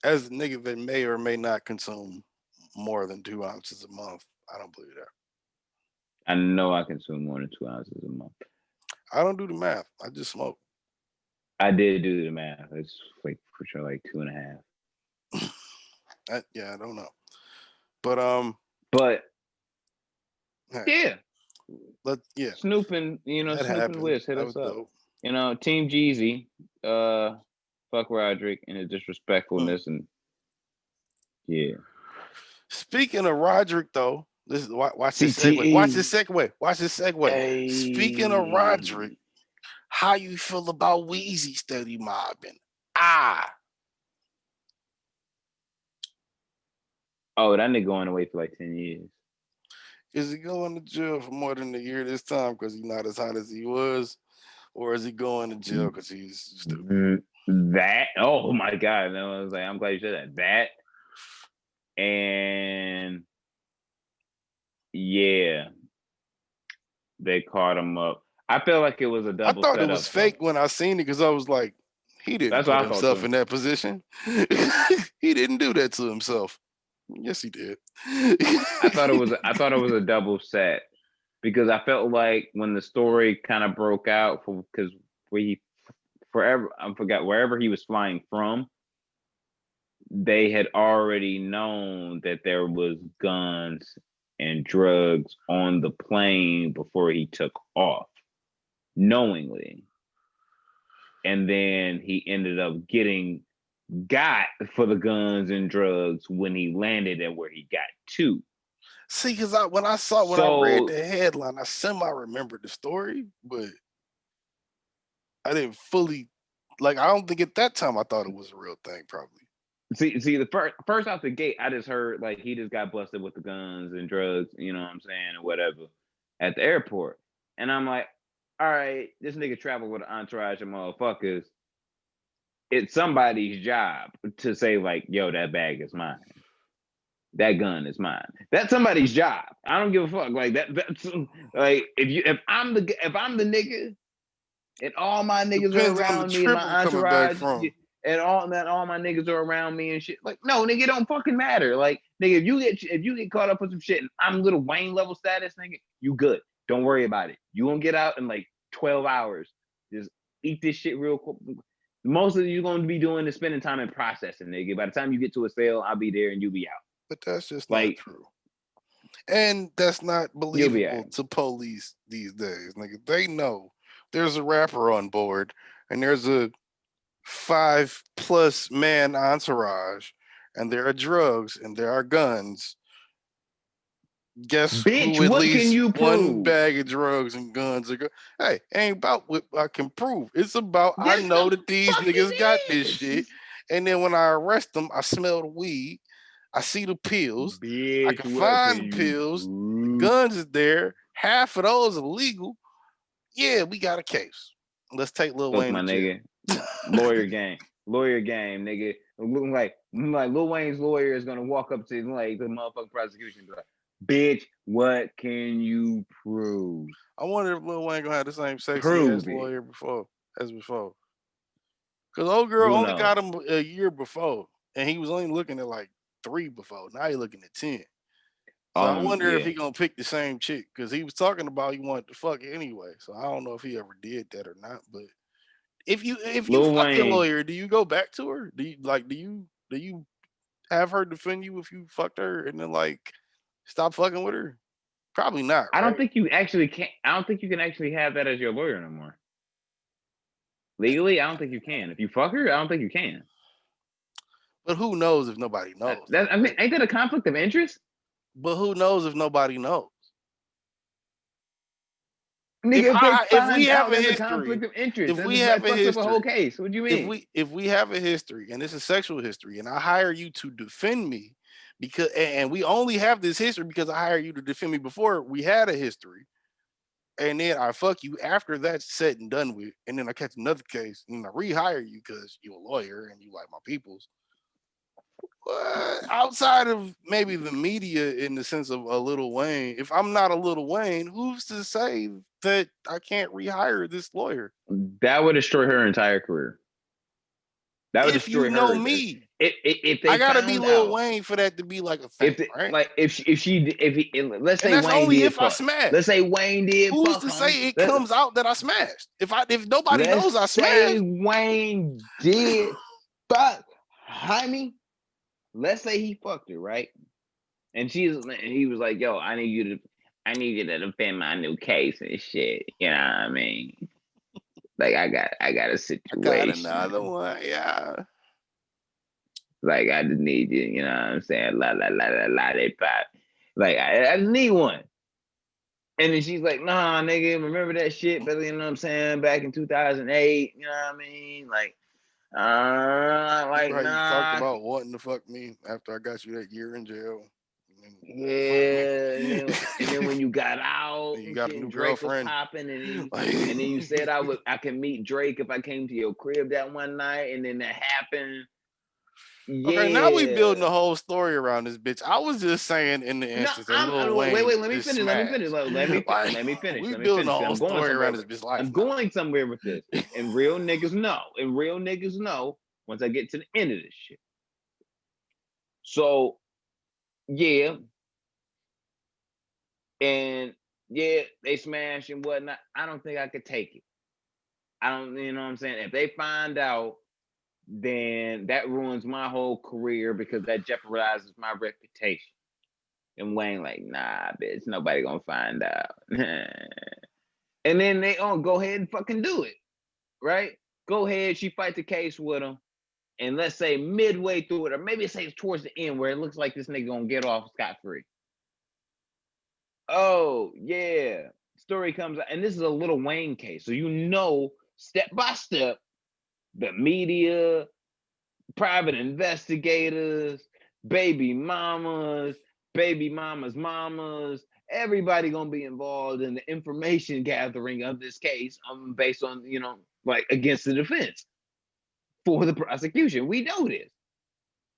As a nigga that may or may not consume more than 2 ounces a month, I don't believe that. I know I consume more than 2 ounces a month. I don't do the math. I just smoke. I did do the math. It's like for sure like 2.5. I don't know. But yeah. Yeah. Snooping, Snooping Wiz hit us up. Dope. Team Jeezy, fuck Roderick and his disrespectfulness and yeah. Speaking of Roderick though, watch this segue. Watch this segue. Hey. Speaking of Roderick, how you feel about Weezy steady mobbing? Oh, that nigga going away for like 10 years. Is he going to jail for more than a year this time because he's not as hot as he was? Or is he going to jail because he's stupid? That, oh my God. No, I was like, I'm glad you said that. And yeah, they caught him up. I felt like it was a double setup. I thought it was fake when I seen it because I was like, he didn't put himself in that position. He didn't do that to himself. Yes, he did. I thought it was a double set because I felt like when the story kind of broke out because I forgot wherever he was flying from, they had already known that there was guns and drugs on the plane before he took off, knowingly. And then he ended up getting got for the guns and drugs when he landed and where he got to. See, because when I read the headline, I semi-remembered the story, but I didn't fully, I don't think at that time I thought it was a real thing, probably. See, the first out the gate, I just heard he just got busted with the guns and drugs, you know what I'm saying, or whatever, at the airport. And I'm like, all right, this nigga traveled with an entourage of motherfuckers. It's somebody's job to say yo, that bag is mine. That gun is mine. That's somebody's job. I don't give a fuck. That's if I'm the nigga and all my niggas are around me and my entourage and all my niggas are around me and shit. No, nigga, it don't fucking matter. Nigga, if you get caught up with some shit and I'm Lil Wayne level status, nigga, you good. Don't worry about it. You gonna get out in 12 hours. Just eat this shit real quick. Most of you going to be doing is spending time in processing, nigga. By the time you get to a sale, I'll be there and you'll be out. But that's just not true. And that's not believable to police these days. Nigga, they know there's a rapper on board and there's a 5+ man entourage and there are drugs and there are guns. Guess Bitch, who at what least can you one prove? bag of drugs and guns are hey, ain't about what I can prove. It's about I know that these niggas got this shit. And then when I arrest them, I smell the weed. I see the pills. I Bitch, can what find can the you pills. The prove? guns is there. Half of those are legal. Yeah, we got a case. Let's take Lil Look, Wayne my to jail. nigga. Lawyer game, nigga. Looking like Lil Wayne's lawyer is gonna walk up to like the motherfucking prosecution and be like, bitch, what can you prove? I wonder if Lil Wayne gonna have the same sexy Prove ass it. lawyer as before. Cause old girl only got him a year before, and he was only looking at like 3 before. Now he looking at 10. So I wonder if he gonna pick the same chick, because he was talking about he wanted to fuck it anyway. So I don't know if he ever did that or not. But if you fuck your lawyer, do you go back to her? Do you have her defend you if you fucked her and then like stop fucking with her? Probably not. I don't right? think you actually can. I don't think you can actually have that as your lawyer no more. Legally, I don't think you can. If you fuck her, I don't think you can. But who knows if nobody knows? I mean, ain't that a conflict of interest? But who knows if nobody knows? Nigga, If we have a there's history, a conflict of interest, if we have a history, up a whole case. What do you mean? If we have a history and it's a sexual history, and I hire you to defend me because, and we only have this history because I hired you to defend me before we had a history, and then I fuck you after that's said and done with, and then I catch another case and I rehire you because you're a lawyer and you like my people's. Outside of maybe the media in the sense of a Lil Wayne, if I'm not a Lil Wayne, who's to say that I can't rehire this lawyer? That would destroy her entire career. That would if destroy you know her. me, if they I gotta be Lil out, Wayne for that to be like a thing, right? Like if let's say and that's Wayne only did if fuck. I smash. Let's say Wayne did Who's fuck to him. say it comes out that I smashed? If nobody knows I smashed. Let's say Wayne did fuck Jaime. Let's say he fucked her, right? And he was like, "Yo, I need you to defend my new case and shit." You know what I mean? Like I got a situation. I got another one, yeah. Like I just need you. You know what I'm saying? They pop. Like I just need one. And then she's like, "Nah, nigga, remember that shit? But you know what I'm saying? Back in 2008, you know what I mean? Like, nah." Talked about wanting to fuck me after I got you that year in jail. Yeah, and then when you got out, you got a new Drake girlfriend. was popping, and then you said I could meet Drake if I came to your crib that one night, and then that happened. Yeah. Okay, now we building the whole story around this bitch. I was just saying in the instance that Lil Wayne. Wait, let me finish. Let me finish. We building the whole story around this bitch life. I'm going somewhere with this. And real niggas know once I get to the end of this shit. So, yeah. And yeah, they smash and whatnot. I don't think I could take it. I don't, you know what I'm saying? If they find out, then that ruins my whole career because that jeopardizes my reputation. And Wayne like, nah, bitch, nobody gonna find out. And then they go ahead and fucking do it, right? Go ahead, she fight the case with him. And let's say midway through it, or maybe say towards the end where it looks like this nigga gonna get off scot-free. Oh, yeah. Story comes out, and this is a Lil Wayne case. So you know, step by step, the media, private investigators, baby mamas, mamas, everybody gonna be involved in the information gathering of this case based on, you know, like against the defense for the prosecution. We know this.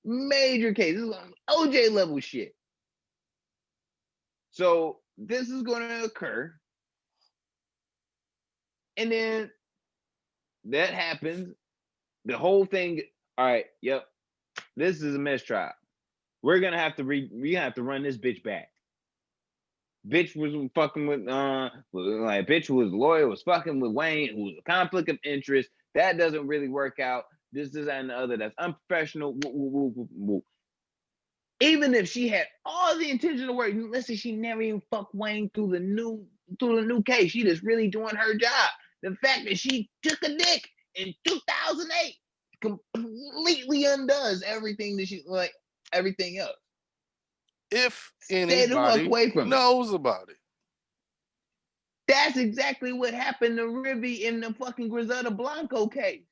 Major cases, OJ level shit. So this is going to occur. And then that happens. The whole thing, all right, yep. This is a mistrial. We're gonna have to run this bitch back. Bitch was fucking with bitch was loyal, was fucking with Wayne, who was a conflict of interest. That doesn't really work out. This and the other. That's unprofessional. Even if she had all the intention to work, let's say she never even fucked Wayne through the new case. She just really doing her job. The fact that she took a dick in 2008 completely undoes everything that everything else. if Stay the fuck anybody away from it. knows about it. That's exactly what happened to Rivy in the fucking Griselda Blanco case.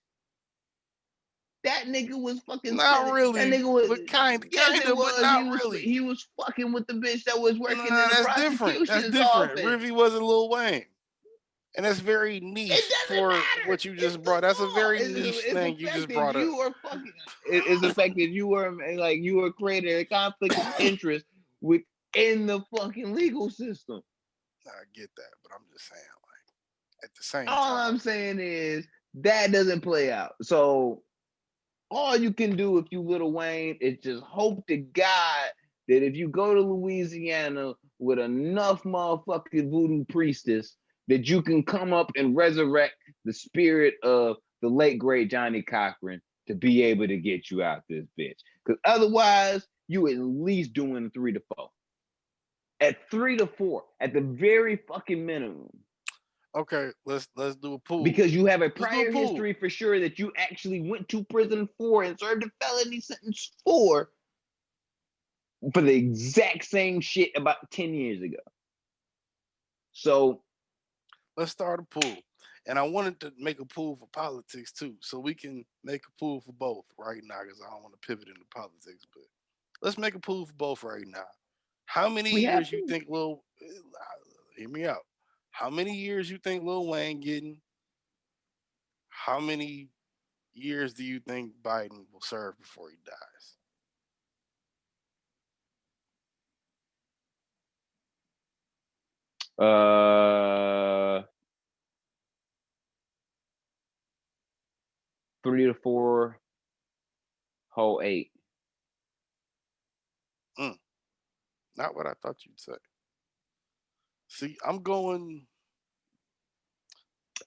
That nigga was fucking Not really. That nigga was Kind of, but not really. He was fucking with the bitch that was working in the that's prosecution's different. That's different. office. Rivy wasn't Lil Wayne. And that's very niche for matter. what you just brought. That's a very niche thing you just brought up. You are fucking. It's the fact that you were like you were creating a conflict of interest within the fucking legal system. I get that, but I'm just saying, like, at the same time. All I'm saying is that doesn't play out. So all you can do if you Lil Wayne is just hope to God that if you go to Louisiana with enough motherfucking voodoo priestess, that you can come up and resurrect the spirit of the late great Johnny Cochran to be able to get you out this bitch. Because otherwise, you at least doing 3 to 4. At 3 to 4, at the very fucking minimum. Okay, let's do a pool. Because you have a prior history for sure that you actually went to prison for and served a felony sentence for the exact same shit about 10 years ago. So let's start a pool. And I wanted to make a pool for politics too. So we can make a pool for both right now, because I don't want to pivot into politics, but let's make a pool for both right now. How many years you think hear me out. How many years you think Lil Wayne getting? How many years do you think Biden will serve before he dies? Uh, 3 to 4, whole 8. Not what I thought you'd say. See, I'm going.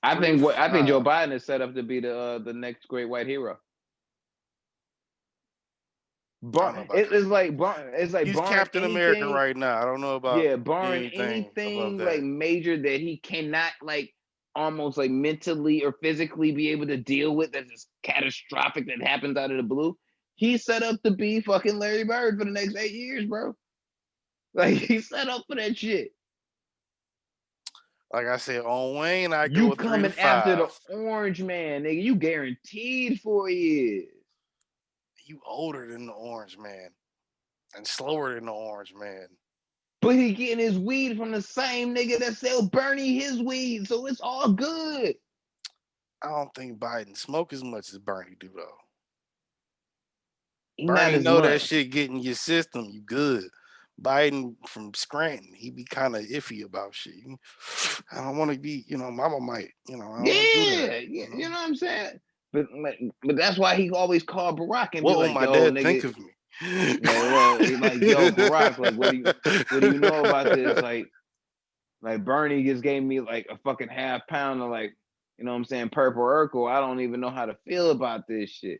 I think Joe Biden is set up to be the next great white hero. It's like he's Captain America right now. I don't know about barring anything like major that he cannot like almost like mentally or physically be able to deal with that's just catastrophic that happens out of the blue. He's set up to be fucking Larry Bird for the next 8 years, bro. Like he's set up for that shit. Like I said, on Wayne, I go with 3 to 5. You coming after the orange man, nigga. You guaranteed 4 years. You older than the orange man and slower than the orange man. But he getting his weed from the same nigga that sell Bernie his weed, so it's all good. I don't think Biden smoke as much as Bernie do though. Bernie know that shit get in your system, you good. Biden from Scranton, he be kind of iffy about shit. I don't want to be, mama might, I don't do that, you know what I'm saying? But that's why he always called Barack and what be like, my yo, dad nigga, think of me? He's like, yo, Barack, like, what do you know about this? Like Bernie just gave me like a fucking half pound of like, you know what I'm saying, purple Urkel. I don't even know how to feel about this shit.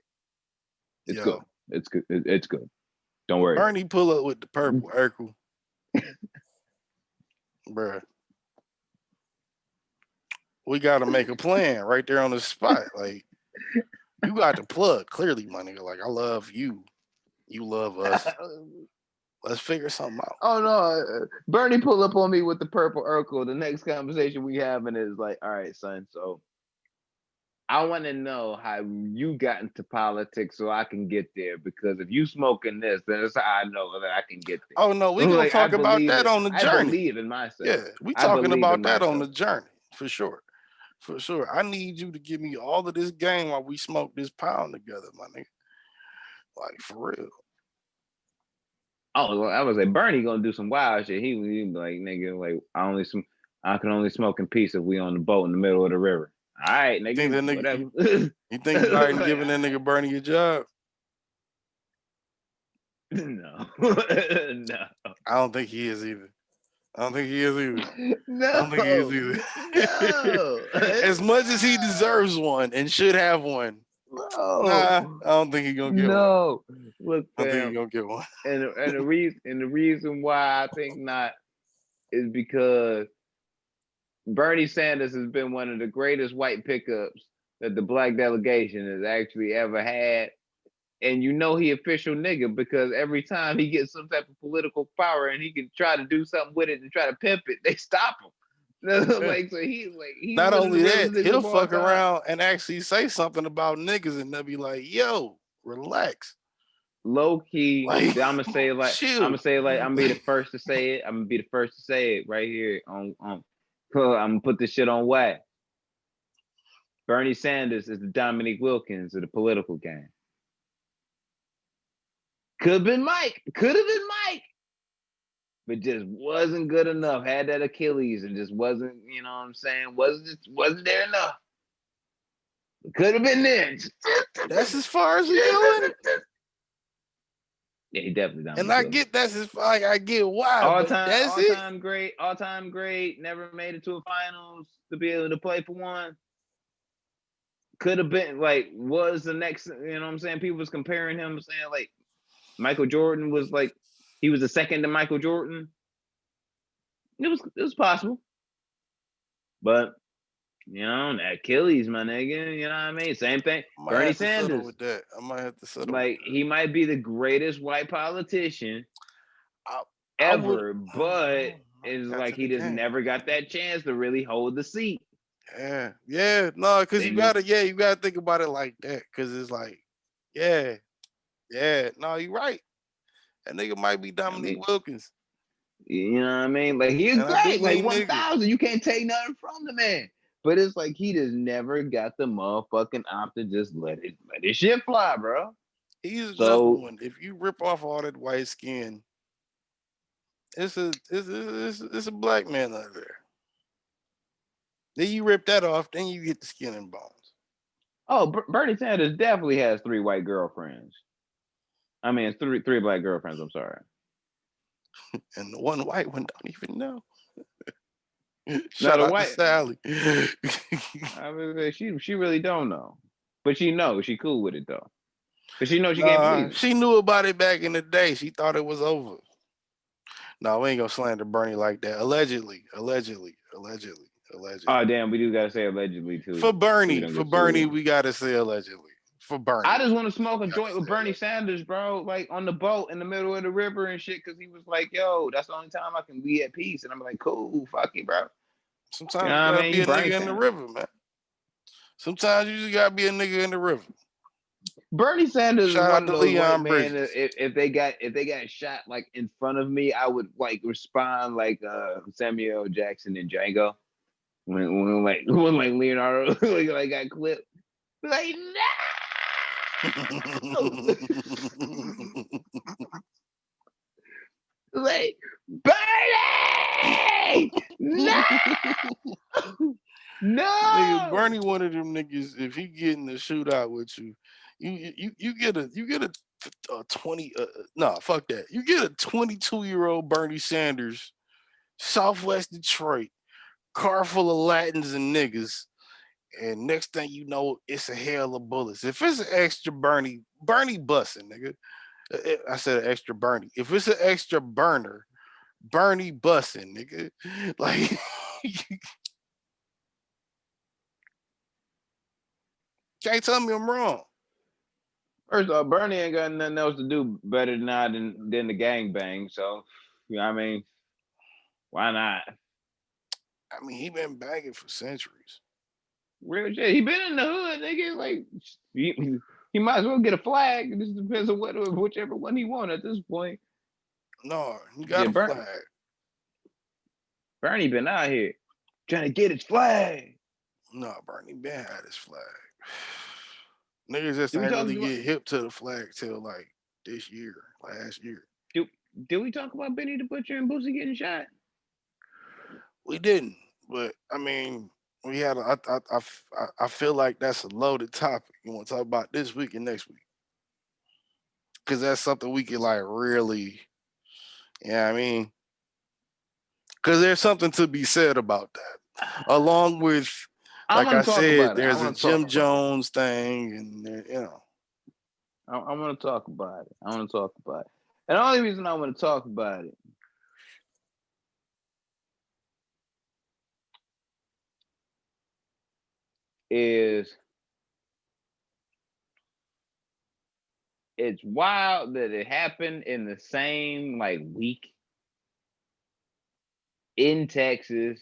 It's good. It's good. It's good. Don't worry. Bernie pull up with the purple Urkel. Bruh. We got to make a plan right there on the spot. Like, you got the plug, clearly, my nigga. Like, I love you. You love us. Let's figure something out. Oh, no. Bernie pull up on me with the purple Urkel. The next conversation we having is like, all right, son, so I want to know how you got into politics so I can get there. Because if you smoking this, then that's how I know that I can get there. Oh, no, we going to talk about that on the journey. I believe in myself. Yeah, we talking about that on the journey, for sure. For sure. I need you to give me all of this game while we smoke this pound together, my nigga. Like, for real. Oh, well, I was like, Bernie gonna do some wild shit. He be like, nigga, like, I can only smoke in peace if we on the boat in the middle of the river. All right, nigga. You think Biden giving that nigga Bernie a job? No. No. I don't think he is either. No. I don't think he is either. No. As much as he deserves one and should have one. No. Nah, I don't think he's gonna get one. No. Look, I don't think he's gonna get one. And the reason why I think not is because Bernie Sanders has been one of the greatest white pickups that the black delegation has actually ever had. And you know he official nigga because every time he gets some type of political power and he can try to do something with it and try to pimp it, they stop him. Like, so he's not one of the only that, realest niggas he'll of all fuck time. around and actually say something about niggas, and they'll be like, "Yo, relax." Low key, Like, I'm gonna say like chill. I'm gonna be the first to say it. I'm gonna be the first to say it right here on. I'm gonna put this shit on wax. Bernie Sanders is the Dominique Wilkins of the political game. Could have been Mike. But just wasn't good enough. Had that Achilles and just wasn't, you know what I'm saying? Wasn't there enough. Could have been there. That's as far as we going. Yeah, he definitely done. And I get that's as far. I get why. All but that's it. All time great. Never made it to a finals to be able to play for one. Could have been like was the next. You know what I'm saying? People was comparing him, saying like Michael Jordan was like he was the second to Michael Jordan. It was possible, but you know, Achilles, my nigga. You know what I mean? Same thing. Bernie Sanders. With that. I might have to settle. Like he might be the greatest white politician ever, but it's like he just never got that chance to really hold the seat. Yeah, no, because you gotta think about it like that. Because it's like, yeah, no, you're right. That nigga might be Dominique Wilkins. You know what I mean? Like he's great, like 1,000. You can't take nothing from the man. But it's like he just never got the motherfucking op to just let his shit fly, bro. He's another one. If you rip off all that white skin, it's a black man out there. Then you rip that off, then you get the skin and bones. Oh, Bernie Sanders definitely has 3 white girlfriends. I mean, it's three black girlfriends. I'm sorry. And the one white one don't even know. Shout out to Sally. I mean, she really don't know, but she knows she cool with it though. But she knows she can't please. She knew about it back in the day. She thought it was over. No, we ain't gonna slander Bernie like that. Allegedly. Oh damn, we do gotta say allegedly too. For Bernie, we gotta say allegedly. For Bernie, I just want to smoke a joint with Bernie Sanders, bro, like on the boat in the middle of the river and shit, because he was like, "Yo, that's the only time I can be at peace," and I'm like, "Cool, fuck it, bro." Sometimes you gotta be a nigga in the river, man. Sometimes you just gotta be a nigga in the river. Bernie Sanders is one of those white men. If they got shot like in front of me, I would like respond like Samuel Jackson in Django when Leonardo like got clipped, like no, like Bernie, no. No, nigga, Bernie one of them niggas. If he get in the shootout with you, you get a 20. Fuck that. You get a 22-year-old Bernie Sanders, Southwest Detroit, car full of Latins and niggas, and next thing you know, it's a hail of bullets. If it's an extra Bernie busting, nigga. I said an extra Bernie. If it's an extra burner, Bernie busting, nigga. Like. Can't tell me I'm wrong. First of all, Bernie ain't got nothing else to do better than the gangbang. So, you know what I mean? Why not? I mean, he been banging for centuries. Real shit. He been in the hood, nigga. Like, he might as well get a flag. It just depends on whichever one he want at this point. No, he got a flag. Bernie been out here trying to get his flag. No, Bernie been had his flag. Niggas just ain't really get hip to the flag till like last year. Did we talk about Benny the Butcher and Boosie getting shot? We didn't, but I mean, we had. I feel like that's a loaded topic. You want to talk about this week and next week, because that's something we can like really. Yeah, I mean, because there's something to be said about that, along with. Like I said, there's a Jim Jones thing, and you know. I want to talk about it. And the only reason I want to talk about it is it's wild that it happened in the same like week in Texas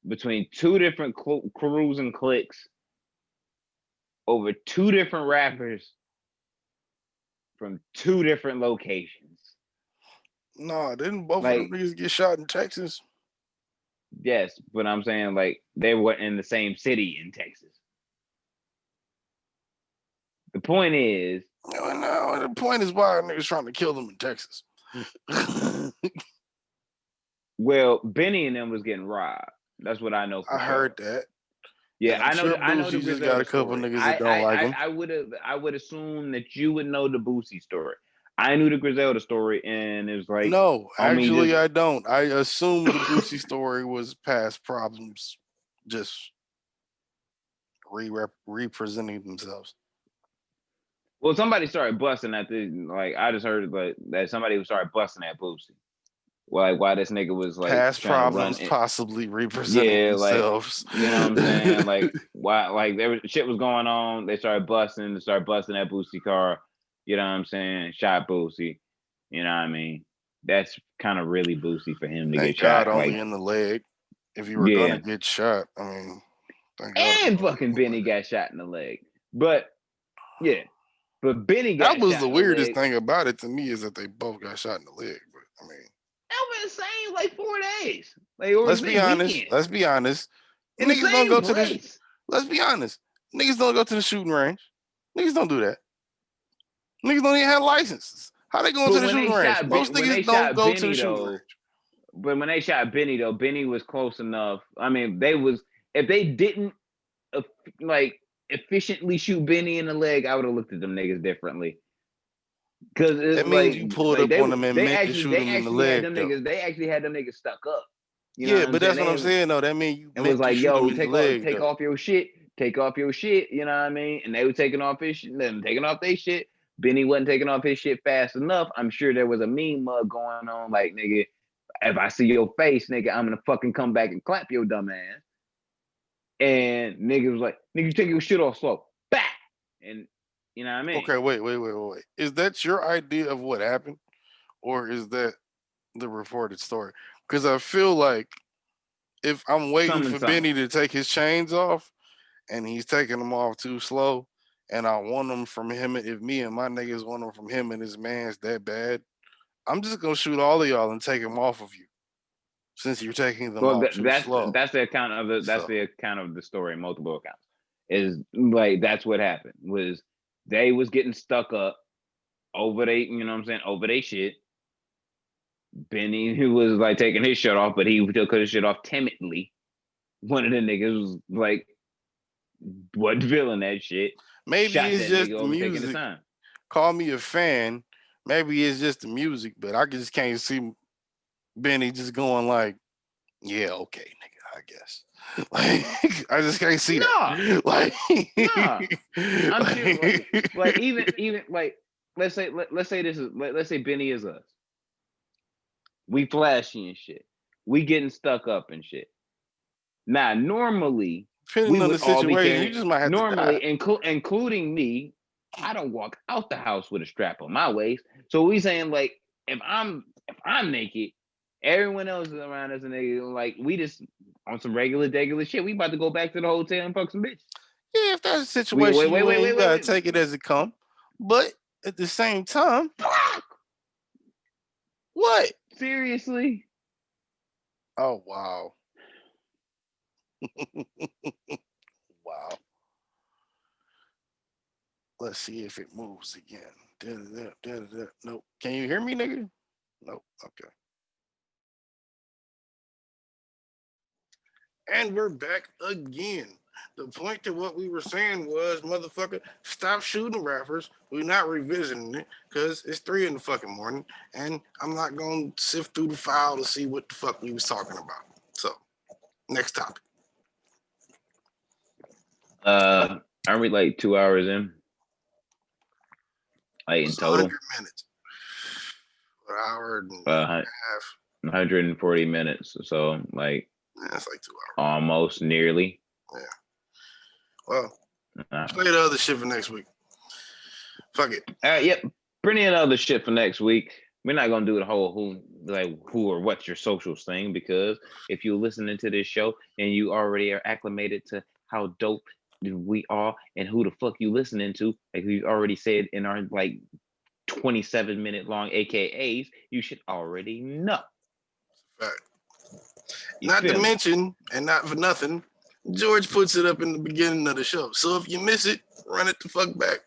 between two different crews and cliques over two different rappers from two different locations. Nah, didn't both of them niggas get shot in Texas? Yes, but I'm saying like they were in the same city in Texas. The point is, no, the point is why niggas trying to kill them in Texas. Well, Benny and them was getting robbed. That's what I know. I heard that. Yeah, I know. Sure I know the Boosie just got a couple niggas that don't like him. I would assume that you would know the Boosie story. I knew the Griselda story, and it was like, no, actually, I don't. I assumed the Boosie story was past problems, just representing themselves. Well, somebody started busting at I just heard that somebody started busting at Boosie. Why this nigga was like past problems possibly representing themselves. You know what I'm saying? Like why? Like shit was going on. They started busting that Boosie car. You know what I'm saying? Shot Boosie. You know what I mean? That's kind of really Boosie for him to get shot. Only in the leg. If you were gonna get shot, I mean, and fucking Benny got shot in the leg. But yeah, but Benny got that was the weirdest thing about it to me is that they both got shot in the leg. But I mean, that was the same like 4 days. Like let's be honest. Niggas don't go to the. Let's be honest. Niggas don't go to the shooting range. Niggas don't do that. Niggas don't even have licenses. How they going to the shooting range? Most niggas don't go to the shooting range. But when they shot Benny though, Benny was close enough. I mean, if they didn't efficiently shoot Benny in the leg, I would have looked at them niggas differently. Because that means you pulled up on them and meant to shoot them in the leg. They actually had them niggas stuck up. But that's what I'm saying though. That means you. It was like, yo, take off your shit. Take off your shit. You know what I mean? And they were taking off his shit. Them taking off their shit. Benny wasn't taking off his shit fast enough. I'm sure there was a meme mug going on like, nigga, if I see your face, nigga, I'm gonna fucking come back and clap your dumb ass. And nigga was like, nigga, take your shit off slow. Back. And you know what I mean? Okay, wait. Is that your idea of what happened? Or is that the reported story? Because I feel like if I'm waiting for Benny to take his chains off and he's taking them off too slow, and I want them from him, if me and my niggas want them from him and his man's that bad, I'm just gonna shoot all of y'all and take them off of you, since you're taking them off too slow. That's the account of the account of the story. Multiple accounts is like that's what happened. Was they was getting stuck up over over they shit. Benny, who was like taking his shirt off, but he took his shit off timidly. One of the niggas was like, wasn't feeling that shit. Maybe it's just the music. Call me a fan. Maybe it's just the music, but I just can't see Benny just going like, yeah, okay, nigga, I guess. Like, I just can't see that. Like, I'm sure, like even like, let's say Benny is us. We flashy and shit. We getting stuck up and shit. Now, normally, depending on the situation, you just might have to die. Including me, I don't walk out the house with a strap on my waist. So we saying like, if I'm naked, everyone else is around us and they like we just on some regular shit. We about to go back to the hotel and fuck some bitch. Yeah, if that's a situation, you gotta take it as it come. But at the same time, fuck. What? Seriously? Oh wow. Wow. Let's see if it moves again. Nope. Can you hear me, nigga? Nope. Okay. And we're back again. The point to what we were saying was, motherfucker, stop shooting rappers. We're not revisiting it because it's 3 in the fucking morning, and I'm not gonna sift through the file to see what the fuck we was talking about. So, next topic. Are we like 2 hours in? Like in total? 100 minutes. An hour and a half. 140 minutes. So like that's like 2 hours. Almost nearly. Yeah. Well, play the other shit for next week. Fuck it. Yep. Plenty of other shit for next week. We're not gonna do the whole who or what's your socials thing, because if you're listening to this show and you already are acclimated to how dope we are and who the fuck you listening to, like we've already said in our 27-minute long AKAs, you should already know. Fact. Not to mention, and not for nothing, George puts it up in the beginning of the show. So if you miss it, run it the fuck back.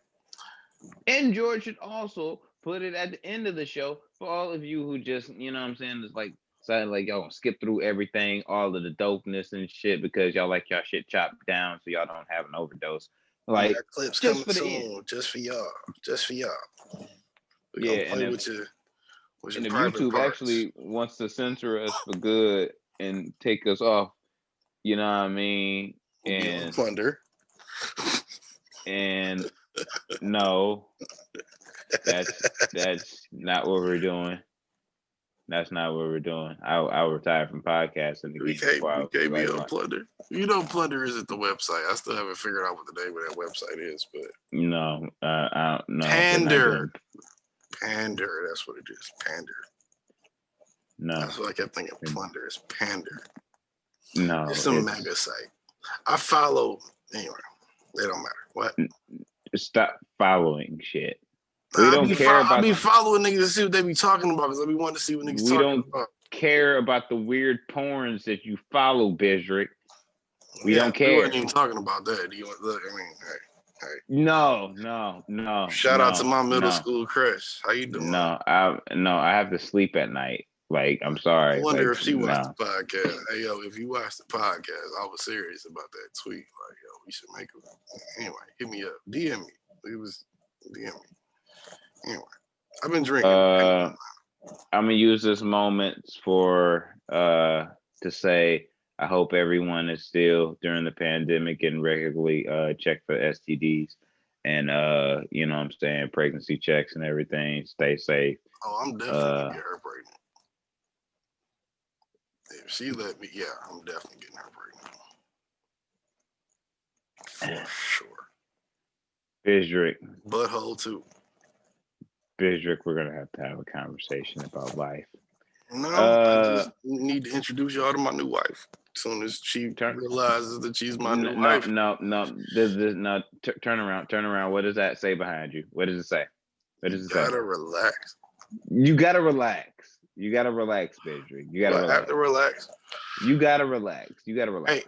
And George should also put it at the end of the show for all of you who just, you know what I'm saying, just y'all skip through everything, all of the dopeness and shit, because y'all like y'all shit chopped down so y'all don't have an overdose. Like, clips just coming for the soon, end. just for y'all. We're Yeah, gonna play with your and if private YouTube parts. actually wants to censor us for good and take us off, you know what I mean? And plunder. And no, that's not what we're doing. That's not what we're doing. I'll retire from podcasting again. We can't be on Plunder. You know, Plunder isn't the website. I still haven't figured out what the name of that website is, but no, no. Pander. That's what it is. Pander. No, that's what I kept thinking. Plunder is Pander. No, it's a mega site. I follow anyway. They don't matter. What? Stop following shit. We don't care about. I be following niggas to see what they be talking about, because I be wanting to see what niggas talking about. We don't care about the weird porns that you follow, Bizrick. We don't care. We weren't even talking about that. Do you want look? I mean, hey. No. Shout out to my middle school crush. How you doing? I have to sleep at night. Like, I'm sorry. I wonder if she watched the podcast. Hey, yo, if you watched the podcast, I was serious about that tweet. Like, yo, we should make it. Anyway, hit me up. DM me. It was DM me. Anyway, I've been drinking. I'm gonna use this moment to say I hope everyone is still during the pandemic and regularly check for STDs and you know what I'm saying, pregnancy checks and everything. Stay safe. Oh, I'm definitely gonna get her pregnant. If she let me, I'm definitely getting her pregnant. For sure. Bizrick. Butthole too. Bizrick, we're gonna have to have a conversation about life. No, I just need to introduce y'all to my new wife. As soon as she realizes that she's my new wife. No. Turn around. What does that say behind you? What does it say? You gotta relax. You gotta relax. You gotta relax, Bizrick. You gotta relax. I have to relax. You gotta relax. Hey,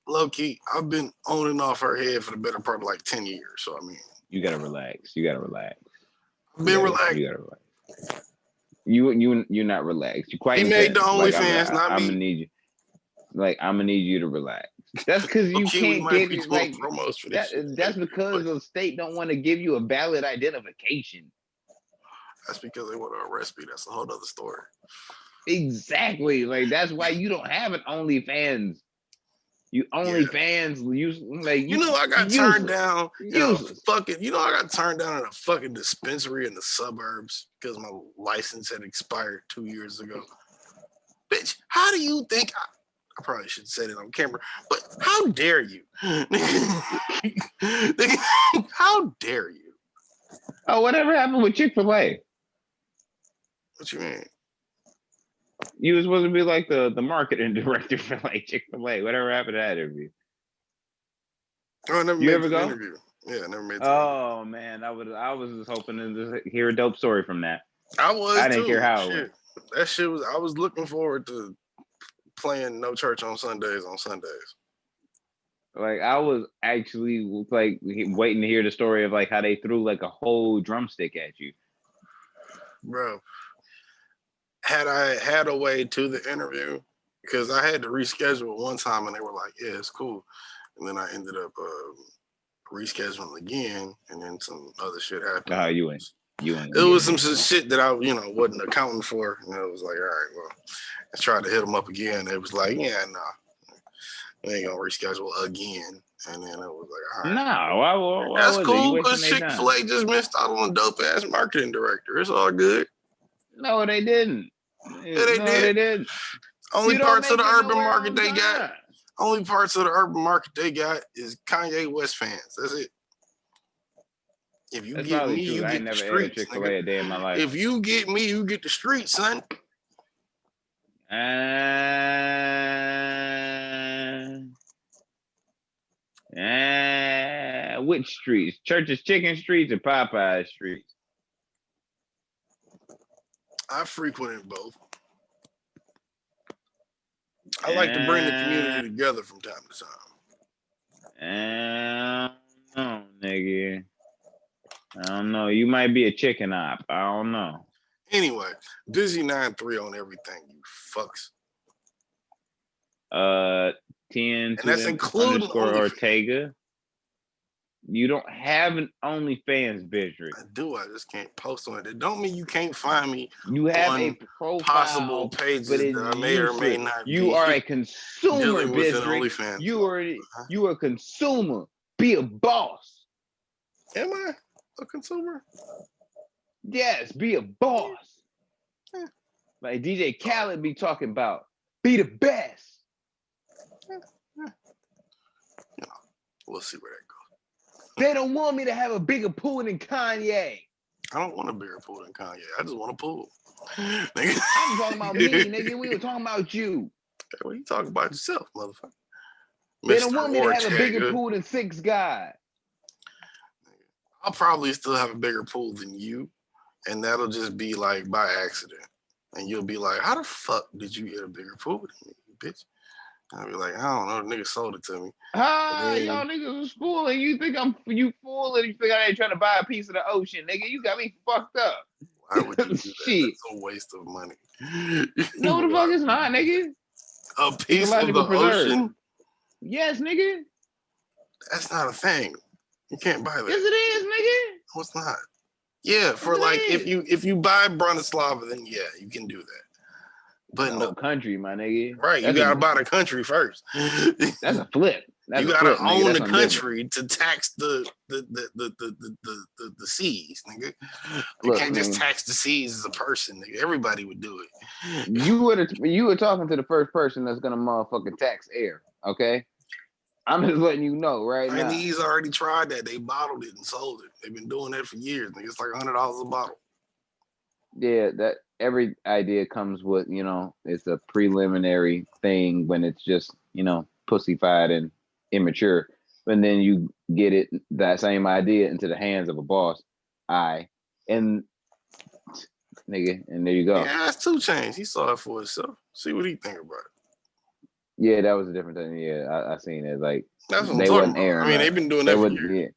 low key. I've been on and off her head for the better part of like 10 years. So I mean, you gotta relax. I've been relaxed. You gotta relax. You're not relaxed. You quite. He made the OnlyFans, not me. I'm gonna need you. I'm gonna need you to relax. That's because you can't get it. Promos for this that's because the state don't want to give you a valid identification. That's because they want to arrest me. That's a whole other story. Exactly. Like, that's why you don't have an OnlyFans. You OnlyFans use I got turned down. I got turned down in a fucking dispensary in the suburbs because my license had expired 2 years ago. Bitch, how do you think I probably should say it on camera, but how dare you? How dare you? Oh, whatever happened with Chick-fil-A? What you mean? You were supposed to be like the marketing director for like Chick-fil-A. Whatever happened to that interview? Oh, I never made the interview. Yeah, I never made the interview. Man, I was just hoping to just hear a dope story from that. I didn't care how it went. That shit was. I was looking forward to playing No Church on Sundays. Like, I was actually like waiting to hear the story of like how they threw like a whole drumstick at you, bro. Had I had a way to the interview, because I had to reschedule one time and they were like, yeah, it's cool. And then I ended up rescheduling again, and then some other shit happened. You ain't. It was some shit that I, wasn't accounting for. And it was like, all right, well, I tried to hit them up again. It was like, yeah, nah, we ain't gonna reschedule again. And then it was like, all right. No, that's cool, because Chick-fil-A just missed out on a dope ass marketing director. It's all good. No, they didn't. Yeah, they did. Only parts of the urban market they got. Only parts of the urban market they got is Kanye West fans. That's it. If you That's get probably me, true. you I get ain't the never ate a streets, Chick-fil-A nigga. a day in my life. If you get me, you get the streets, son. Which streets? Church's Chicken Streets or Popeye Streets? I frequented both. I like to bring the community together from time to time. No, nigga. I don't know. You might be a chicken op. I don't know. Anyway, Dizzy 93 on everything, you fucks. 10 and that's including Ortega. You don't have an OnlyFans, Bidrick. I do. I just can't post on it. It don't mean you can't find me. You have on a profile, possible pages but that I may or may not you be. are a consumer, dealing with an Bidrick. OnlyFans. You are a consumer. Be a boss. Am I a consumer? Yes, be a boss. Yeah. Like DJ Khaled be talking about. Be the best. Yeah. We'll see where that goes. They don't want me to have a bigger pool than Kanye. I don't want a bigger pool than Kanye. I just want a pool. I'm talking about me, nigga. We were talking about you. Okay, well, you talking about yourself, motherfucker. They don't want me to have a bigger pool than 6 guys. I'll probably still have a bigger pool than you, and that'll just be like by accident. And you'll be like, how the fuck did you get a bigger pool than me, bitch? I'll be like, I don't know, the nigga sold it to me. Y'all niggas was fooling. You think you fooling? You think I ain't trying to buy a piece of the ocean, nigga? You got me fucked up. Why would you do that? Shit. That's a waste of money. No, the fuck it's not, nigga. A piece of the ocean? Yes, nigga. That's not a thing. You can't buy that. Yes, it is, nigga. No, it's not. Yeah, for like if you buy Bratislava, then yeah, you can do that. But no country, my nigga. Right, you gotta buy the country first. That's a flip. You gotta own the country to tax the seas, nigga. You can't just tax the seas as a person, nigga. Everybody would do it. You were talking to the first person that's gonna motherfucking tax air, okay? I'm just letting you know right now. Chinese already tried that. They bottled it and sold it. They've been doing that for years. Nigga. It's like $100 a bottle. Yeah, that every idea comes with, it's a preliminary thing when it's just, pussyfied and immature. And then you get that same idea into the hands of a boss. And there you go. Yeah, that's 2 Chainz. He saw it for himself. See what he think about it. Yeah, that was a different thing. Yeah, I seen it. Like that's what they wasn't airing. I mean, they've been doing that for years.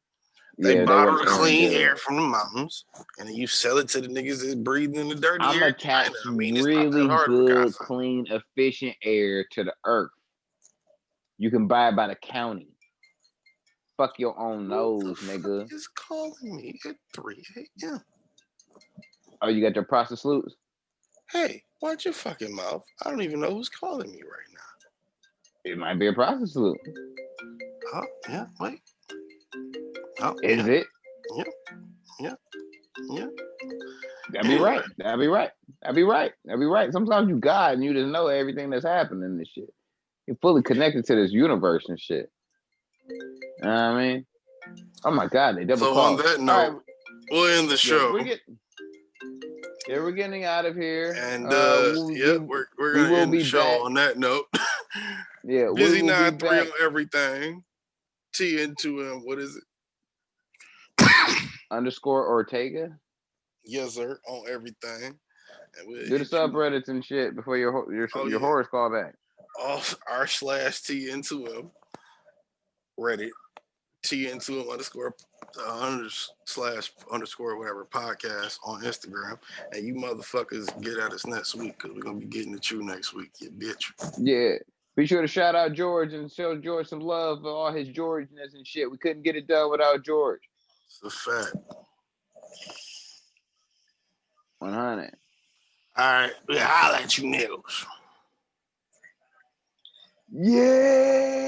They bottle the clean air from the mountains, and then you sell it to the niggas that's breathing in the dirty air. I'm attached really good, clean, efficient air to the earth. You can buy it by the county. Fuck your own nose, nigga. Who is calling me at 3 a.m.? Oh, you got your prostitutes? Hey, watch your fucking mouth. I don't even know who's calling me right now. It might be a prostitute. Oh, yeah, wait. Oh, is it? Yeah. That'd be right. That'd be right. Sometimes you God and you just know everything that's happening in this shit. You're fully connected to this universe and shit. You know what I mean? Oh my God, they double called. On that note, we'll end the show. We're getting out of here. And we're gonna end the show on that note. Yeah, Busy 93 on everything. TN2M, what is it? _, Ortega. Yes, sir, on everything. And do the subreddits and shit before your horrors call back. r/TN2M Reddit TN2M __ whatever podcast on Instagram, and you motherfuckers get at us next week because we're gonna be getting at you next week, you bitch. Yeah. Be sure to shout out George and show George some love for all his Georgeness and shit. We couldn't get it done without George. It's a fact. 100. All right, we'll holler at you niggas. Yeah.